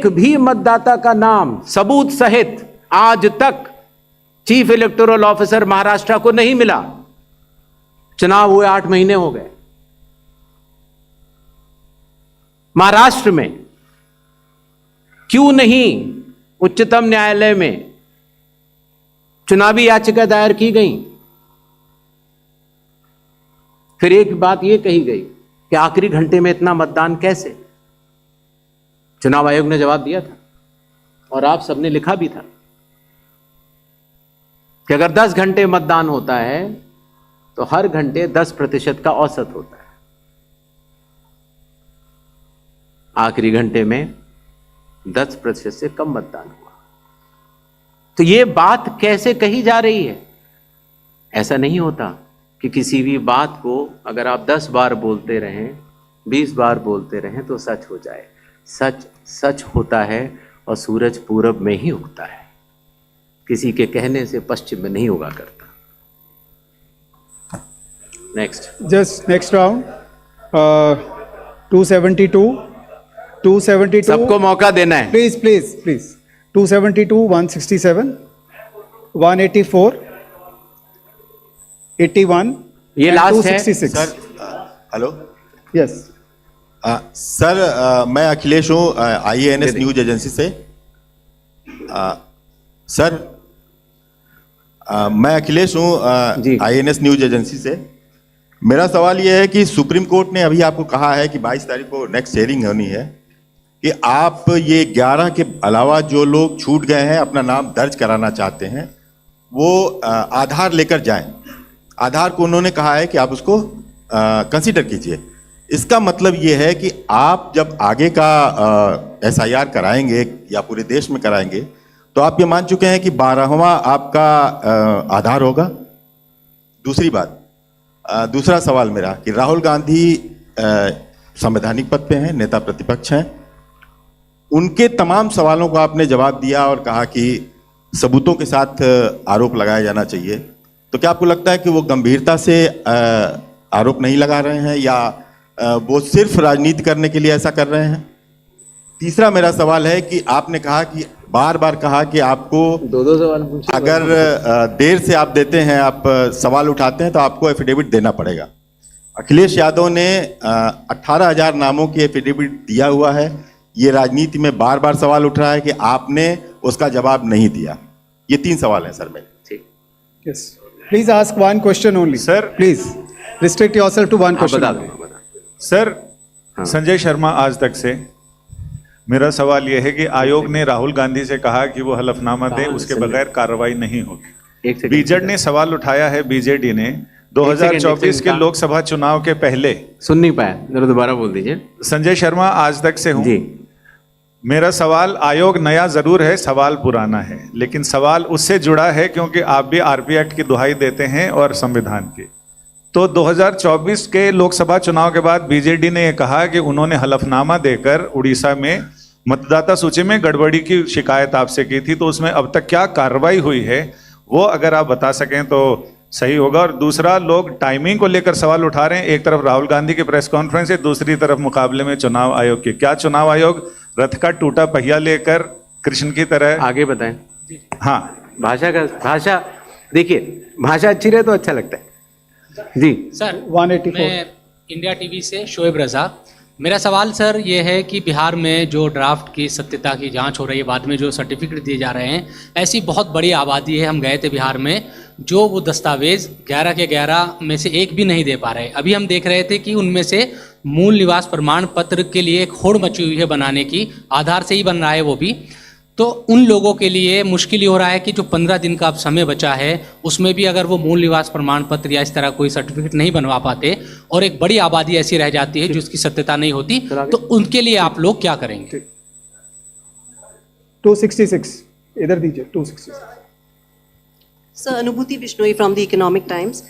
भी मतदाता का नाम सबूत सहित आज तक चीफ इलेक्टोरल ऑफिसर महाराष्ट्र को नहीं मिला। चुनाव हुए 8 महीने हो गए। महाराष्ट्र में क्यों नहीं उच्चतम न्यायालय में चुनावी याचिका दायर की गई? फिर एक बात यह कही गई कि आखिरी घंटे में इतना मतदान कैसे? चुनाव आयोग ने जवाब दिया था और आप सबने लिखा भी था कि अगर 10 घंटे मतदान होता है तो हर घंटे 10% का औसत होता है। आखिरी घंटे में 10% से कम मतदान हुआ। तो ये बात कैसे कही जा रही है? ऐसा नहीं होता कि किसी भी बात को अगर आप 10 बार बोलते रहें, 20 बार बोलते रहें तो सच हो जाए। सच सच होता है और सूरज पूरब में ही उगता है, किसी के कहने से पश्चिम में नहीं उगा करता। Next, Just next round. 272. सबको मौका देना है। Please. 272, 167, 184, 81. ये and लास्ट है 266. Hello Yes. सर, मैं अखिलेश हूँ IANS न्यूज एजेंसी से। सर, मैं अखिलेश हूँ IANS न्यूज एजेंसी से। मेरा सवाल यह है कि सुप्रीम कोर्ट ने अभी आपको कहा है कि 22 तारीख को नेक्स्ट हियरिंग होनी है कि आप ये 11 के अलावा जो लोग छूट गए हैं अपना नाम दर्ज कराना चाहते हैं वो आधार लेकर जाएं। आधार को उन्होंने कहा है कि आप उसको कंसीडर कीजिए। इसका मतलब ये है कि आप जब आगे का SIR कराएंगे या पूरे देश में कराएंगे तो आप ये मान चुके हैं कि 12वां आपका आधार होगा। दूसरी बात, दूसरा सवाल मेरा कि राहुल गांधी संवैधानिक पद पे हैं, नेता प्रतिपक्ष हैं, उनके तमाम सवालों को आपने जवाब दिया और कहा कि सबूतों के साथ आरोप लगाया जाना चाहिए। तो क्या आपको लगता है कि वो गंभीरता से आरोप नहीं लगा रहे हैं या वो सिर्फ राजनीति करने के लिए ऐसा कर रहे हैं? तीसरा मेरा सवाल है कि आपने कहा कि बार बार कहा कि आपको दो सवाल पूछे, अगर देर से आप देते हैं, आप सवाल उठाते हैं तो आपको एफिडेविट देना पड़ेगा। अखिलेश यादव ने 18,000 नामों की एफिडेविट दिया हुआ है। ये राजनीति में बार बार सवाल उठ रहा है कि आपने उसका जवाब नहीं दिया। ये 3 सवाल हैं सर मेरे। ठीक। Yes. Please ask one question only. Sir. Please restrict yourself to one question. बता only. दो। सर, संजय शर्मा आज तक से मेरा सवाल यह है कि आयोग ने राहुल गांधी से कहा कि वो हलफनामा दे, उसके बगैर कार्रवाई नहीं होगी। बीजेडी ने सवाल उठाया है, बीजेडी ने 2024 के लोकसभा चुनाव के पहले। सुन नहीं पाया, जरा दोबारा बोल दीजिए। संजय शर्मा आज तक से हूँ। मेरा सवाल, आयोग नया जरूर है, सवाल पुराना है, लेकिन सवाल उससे जुड़ा है क्योंकि आप भी RP एक्ट की दुहाई देते हैं और संविधान की। तो 2024 के लोकसभा चुनाव के बाद बीजेडी ने यह कहा कि उन्होंने हलफनामा देकर उड़ीसा में मतदाता सूची में गड़बड़ी की शिकायत आपसे की थी, तो उसमें अब तक क्या कार्रवाई हुई है वो अगर आप बता सकें तो सही होगा। और दूसरा, लोग टाइमिंग को लेकर सवाल उठा रहे हैं, एक तरफ राहुल गांधी की प्रेस कॉन्फ्रेंस है, दूसरी तरफ मुकाबले में चुनाव आयोग की। क्या चुनाव आयोग रथ का टूटा पहिया लेकर कृष्ण की तरह? आगे बताएं। हाँ, भाषा देखिए, भाषा अच्छी रहे तो अच्छा लगता है जी। सर, 184। मैं इंडिया टीवी से शोएब रजा। मेरा सवाल सर ये है कि बिहार में जो ड्राफ्ट की सत्यता की जांच हो रही है, बाद में जो सर्टिफिकेट दिए जा रहे हैं, ऐसी बहुत बड़ी आबादी है, हम गए थे बिहार में, जो वो दस्तावेज 11 के 11 में से एक भी नहीं दे पा रहे। अभी हम देख रहे थे कि उनमें से मूल निवास प्रमाण पत्र के लिए एक होड़ मची हुई है बनाने की, आधार से ही बन रहा है वो भी। तो उन लोगों के लिए मुश्किल ही हो रहा है कि जो 15 दिन का अब समय बचा है उसमें भी अगर वो मूल निवास प्रमाण पत्र या इस तरह कोई सर्टिफिकेट नहीं बनवा पाते और एक बड़ी आबादी ऐसी रह जाती है जिसकी सत्यता नहीं होती, तो उनके लिए आप लोग क्या करेंगे? 266 इधर दीजिए। 266। Sir, Anubhuti Bishnoi from the Economic Times.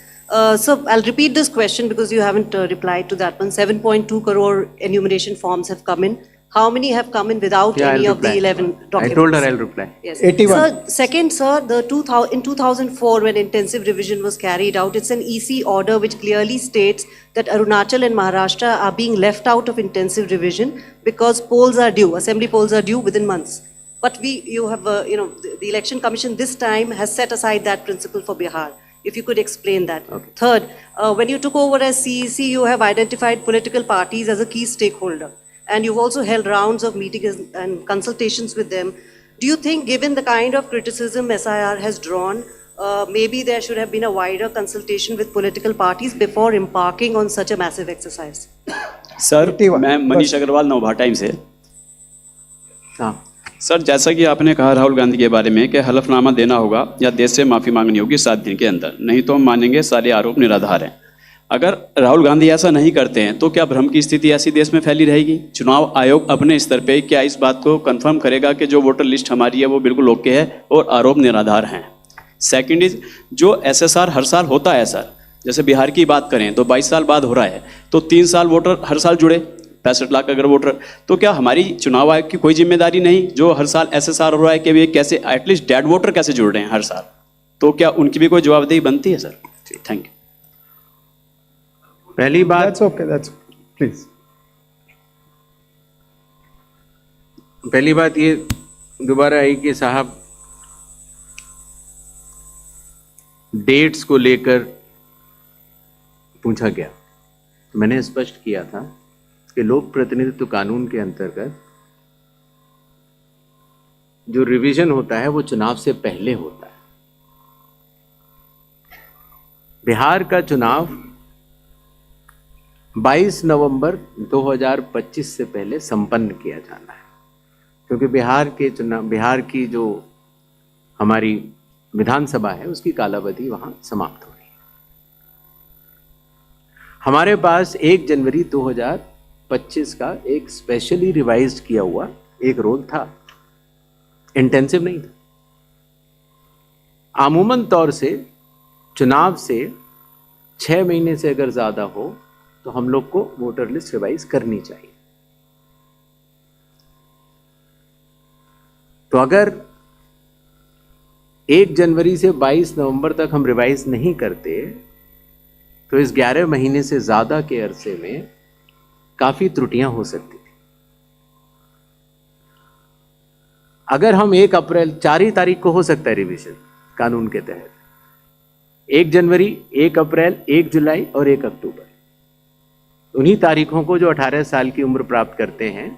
So I'll repeat this question because you haven't replied to that one. 7.2 crore enumeration forms have come in. How many have come in without any of the 11 documents? I told her I'll reply. Yes. 81. Sir, second, sir, in 2004 when intensive revision was carried out, it's an EC order which clearly states that Arunachal and Maharashtra are being left out of intensive revision because polls are due, assembly polls are due within months. But the Election Commission this time has set aside that principle for Bihar. If you could explain that. Okay. Third, when you took over as CEC, you have identified political parties as a key stakeholder. And you've also held rounds of meetings and consultations with them. Do you think, given the kind of criticism SIR has drawn, maybe there should have been a wider consultation with political parties before embarking on such a massive exercise. Sir मैं Manish Agarwal नवभा time से। हाँ sir, जैसा कि आपने कहा राहुल गांधी के बारे में कि हलफनामा देना होगा या देश से माफ़ी मांगनी होगी 7 दिन के अंदर, नहीं तो हम मानेंगे सारे आरोप निराधार हैं। अगर राहुल गांधी ऐसा नहीं करते हैं तो क्या भ्रम की स्थिति ऐसी देश में फैली रहेगी? चुनाव आयोग अपने स्तर पे क्या इस बात को कंफर्म करेगा कि जो वोटर लिस्ट हमारी है वो बिल्कुल ओके है और आरोप निराधार हैं? सेकंड इज, जो SSR हर साल होता है सर, जैसे बिहार की बात करें तो 22 साल बाद हो रहा है, तो 3 साल वोटर हर साल जुड़े, 65 लाख अगर वोटर, तो क्या हमारी चुनाव आयोग की कोई जिम्मेदारी नहीं जो हर साल SSR हो रहा है कि वे कैसे एटलीस्ट डेड वोटर कैसे जुड़ रहे हैं हर साल, तो क्या उनकी भी कोई जवाबदेही बनती है सर? Thank you. पहली बात, That's okay, please. पहली बात ये दोबारा आई कि साहब डेट्स को लेकर पूछा गया। मैंने स्पष्ट किया था कि लोक प्रतिनिधित्व कानून के अंतर्गत जो रिवीजन होता है वो चुनाव से पहले होता है। बिहार का चुनाव 22 नवंबर 2025 से पहले संपन्न किया जाना है, क्योंकि बिहार की जो हमारी विधानसभा है उसकी कालावधि वहां समाप्त हो रही है। हमारे पास 1 जनवरी 2025 का एक स्पेशली रिवाइज्ड किया हुआ एक रोल था, इंटेंसिव नहीं था। आमूमन तौर से चुनाव से 6 महीने से अगर ज्यादा हो तो हम लोग को वोटर लिस्ट रिवाइज करनी चाहिए। तो अगर 1 जनवरी से 22 नवंबर तक हम रिवाइज नहीं करते तो इस 11 महीने से ज्यादा के अरसे में काफी त्रुटियां हो सकती थी। अगर हम 1 अप्रैल 4 ही तारीख को हो सकता है रिवीजन कानून के तहत, 1 जनवरी, 1 अप्रैल, 1 जुलाई और 1 अक्टूबर, उन्हीं तारीखों को जो 18 साल की उम्र प्राप्त करते हैं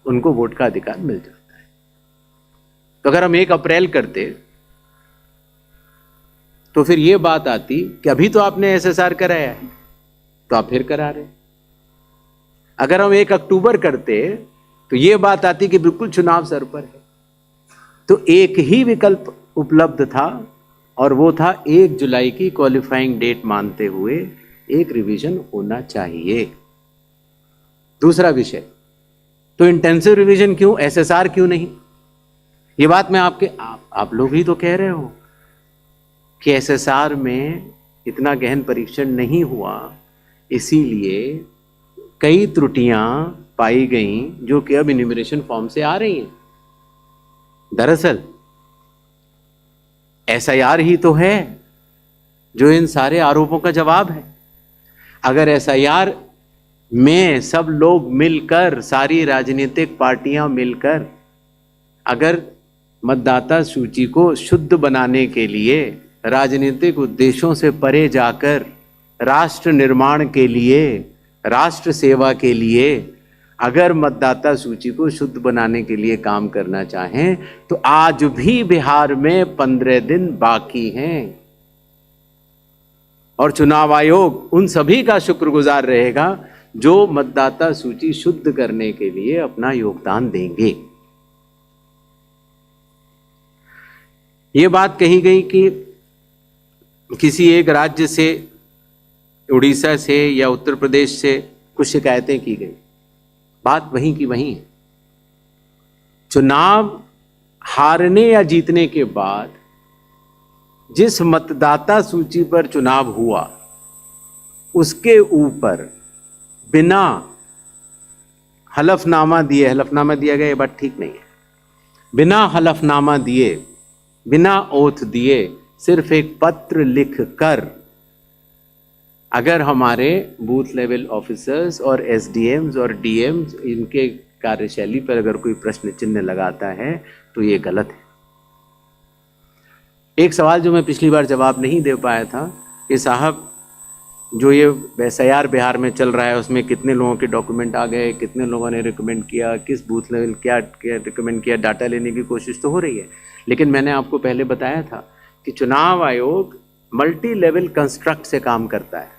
उनको वोट का अधिकार मिल जाता है। तो अगर हम 1 अप्रैल करते तो फिर ये बात आती कि अभी तो आपने SSR कराया है तो आप फिर करा रहे। अगर हम 1 अक्टूबर करते तो ये बात आती कि बिल्कुल चुनाव सर पर है। तो एक ही विकल्प उपलब्ध था और वो था 1 जुलाई की क्वालिफाइंग डेट मानते हुए एक रिवीजन होना चाहिए। दूसरा विषय, तो इंटेंसिव रिवीजन क्यों, SSR क्यों नहीं? ये बात मैं आप लोग ही तो कह रहे हो कि SSR में इतना गहन परीक्षण नहीं हुआ, इसीलिए कई त्रुटियां पाई गईं जो कि अब इन्यूमरेशन फॉर्म से आ रही हैं। दरअसल SIR ही तो है जो इन सारे आरोपों का जवाब है। अगर SIR में सब लोग मिलकर, सारी राजनीतिक पार्टियां मिलकर अगर मतदाता सूची को शुद्ध बनाने के लिए, राजनीतिक उद्देश्यों से परे जाकर राष्ट्र निर्माण के लिए, राष्ट्र सेवा के लिए अगर मतदाता सूची को शुद्ध बनाने के लिए काम करना चाहें तो आज भी बिहार में 15 दिन बाकी हैं और चुनाव आयोग उन सभी का शुक्रगुजार रहेगा जो मतदाता सूची शुद्ध करने के लिए अपना योगदान देंगे। ये बात कही गई कि किसी एक राज्य से, उड़ीसा से या उत्तर प्रदेश से कुछ शिकायतें की गई। बात वहीं की वहीं है। चुनाव हारने या जीतने के बाद जिस मतदाता सूची पर चुनाव हुआ उसके ऊपर बिना हलफनामा दिए, हलफनामा दिया गया ये बात ठीक नहीं है, बिना हलफनामा दिए, बिना ओथ दिए, सिर्फ एक पत्र लिख कर अगर हमारे बूथ लेवल ऑफिसर्स और SDMs और DMs इनके कार्यशैली पर अगर कोई प्रश्न चिन्ह लगाता है तो ये गलत है। एक सवाल जो मैं पिछली बार जवाब नहीं दे पाया था कि साहब जो ये SIR बिहार में चल रहा है उसमें कितने लोगों के डॉक्यूमेंट आ गए, कितने लोगों ने रिकमेंड किया, किस बूथ लेवल क्या रिकमेंड किया, डाटा लेने की कोशिश तो हो रही है। लेकिन मैंने आपको पहले बताया था कि चुनाव आयोग मल्टी लेवल कंस्ट्रक्ट से काम करता है।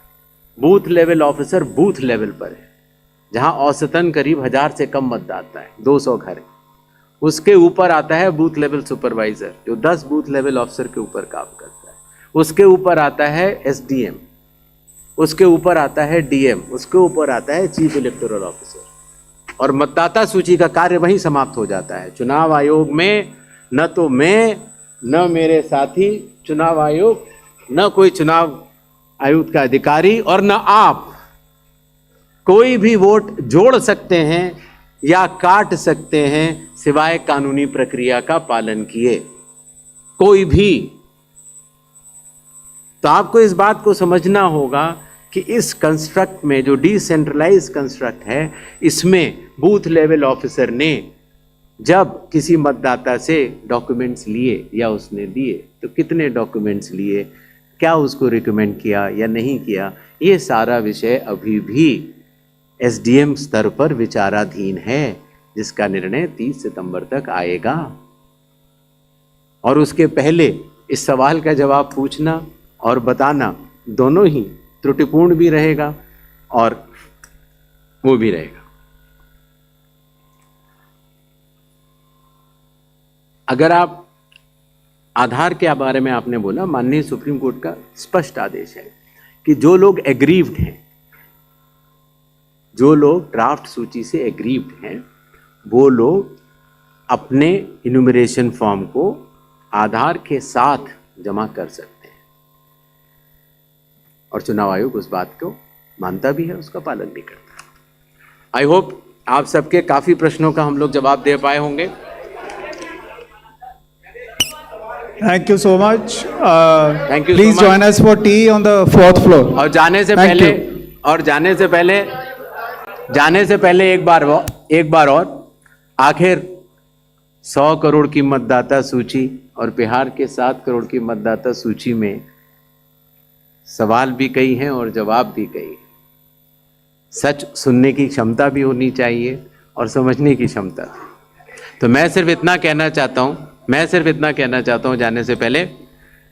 Booth level officer booth level पर है, जहां औसतन करीब 1000 से कम मतदाता है, 200 घर है। उसके ऊपर आता है बूथ लेवल सुपरवाइजर, जो 10 बूथ लेवल ऑफिसर के ऊपर काम करता है। उसके ऊपर आता है एसडीएम, उसके ऊपर आता है डीएम, उसके ऊपर आता है चीफ इलेक्टोरल ऑफिसर, और मतदाता सूची का कार्य वहीं समाप्त हो जाता है। चुनाव आयोग में न तो मैं, न मेरे साथी चुनाव आयोग, न कोई चुनाव आयुक्त का अधिकारी और न आप कोई भी वोट जोड़ सकते हैं या काट सकते हैं सिवाय कानूनी प्रक्रिया का पालन किए, कोई भी। तो आपको इस बात को समझना होगा कि इस कंस्ट्रक्ट में, जो डिसेंट्रलाइज कंस्ट्रक्ट है, इसमें बूथ लेवल ऑफिसर ने जब किसी मतदाता से डॉक्यूमेंट्स लिए या उसने दिए तो कितने डॉक्यूमेंट्स लिए, क्या उसको रिकमेंड किया या नहीं किया, ये सारा विषय अभी भी एसडीएम स्तर पर विचाराधीन है, जिसका निर्णय 30 सितंबर तक आएगा। और उसके पहले इस सवाल का जवाब पूछना और बताना दोनों ही त्रुटिपूर्ण भी रहेगा और वो भी रहेगा। अगर आप आधार के बारे में आपने बोला, माननीय सुप्रीम कोर्ट का स्पष्ट आदेश है कि जो लोग एग्रीव्ड हैं, जो लोग ड्राफ्ट सूची से एग्रीव्ड हैं, वो लोग अपने इन्यूमरेशन फॉर्म को आधार के साथ जमा कर सकते हैं, और चुनाव आयोग उस बात को मानता भी है, उसका पालन भी करता है। आई होप आप सबके काफी प्रश्नों का हम लोग जवाब दे पाए होंगे। Thank you so much. Thank you Please so much. join us for tea on the 4th floor. और जाने से पहले एक बार और आखिर 100 करोड़ की मतदाता सूची और बिहार के 7 करोड़ की मतदाता सूची में सवाल भी कई हैं और जवाब भी कई हैं। सच सुनने की क्षमता भी होनी चाहिए और समझने की क्षमता। तो मैं सिर्फ इतना कहना चाहता हूं जाने से पहले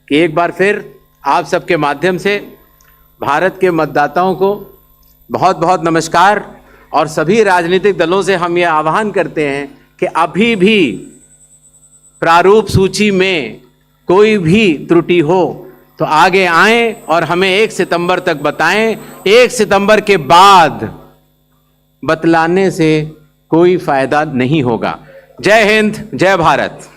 कि एक बार फिर आप सबके माध्यम से भारत के मतदाताओं को बहुत बहुत नमस्कार। और सभी राजनीतिक दलों से हम ये आह्वान करते हैं कि अभी भी प्रारूप सूची में कोई भी त्रुटि हो तो आगे आएं और हमें 1 सितंबर तक बताएं। 1 सितंबर के बाद बतलाने से कोई फायदा नहीं होगा। जय हिंद, जय भारत।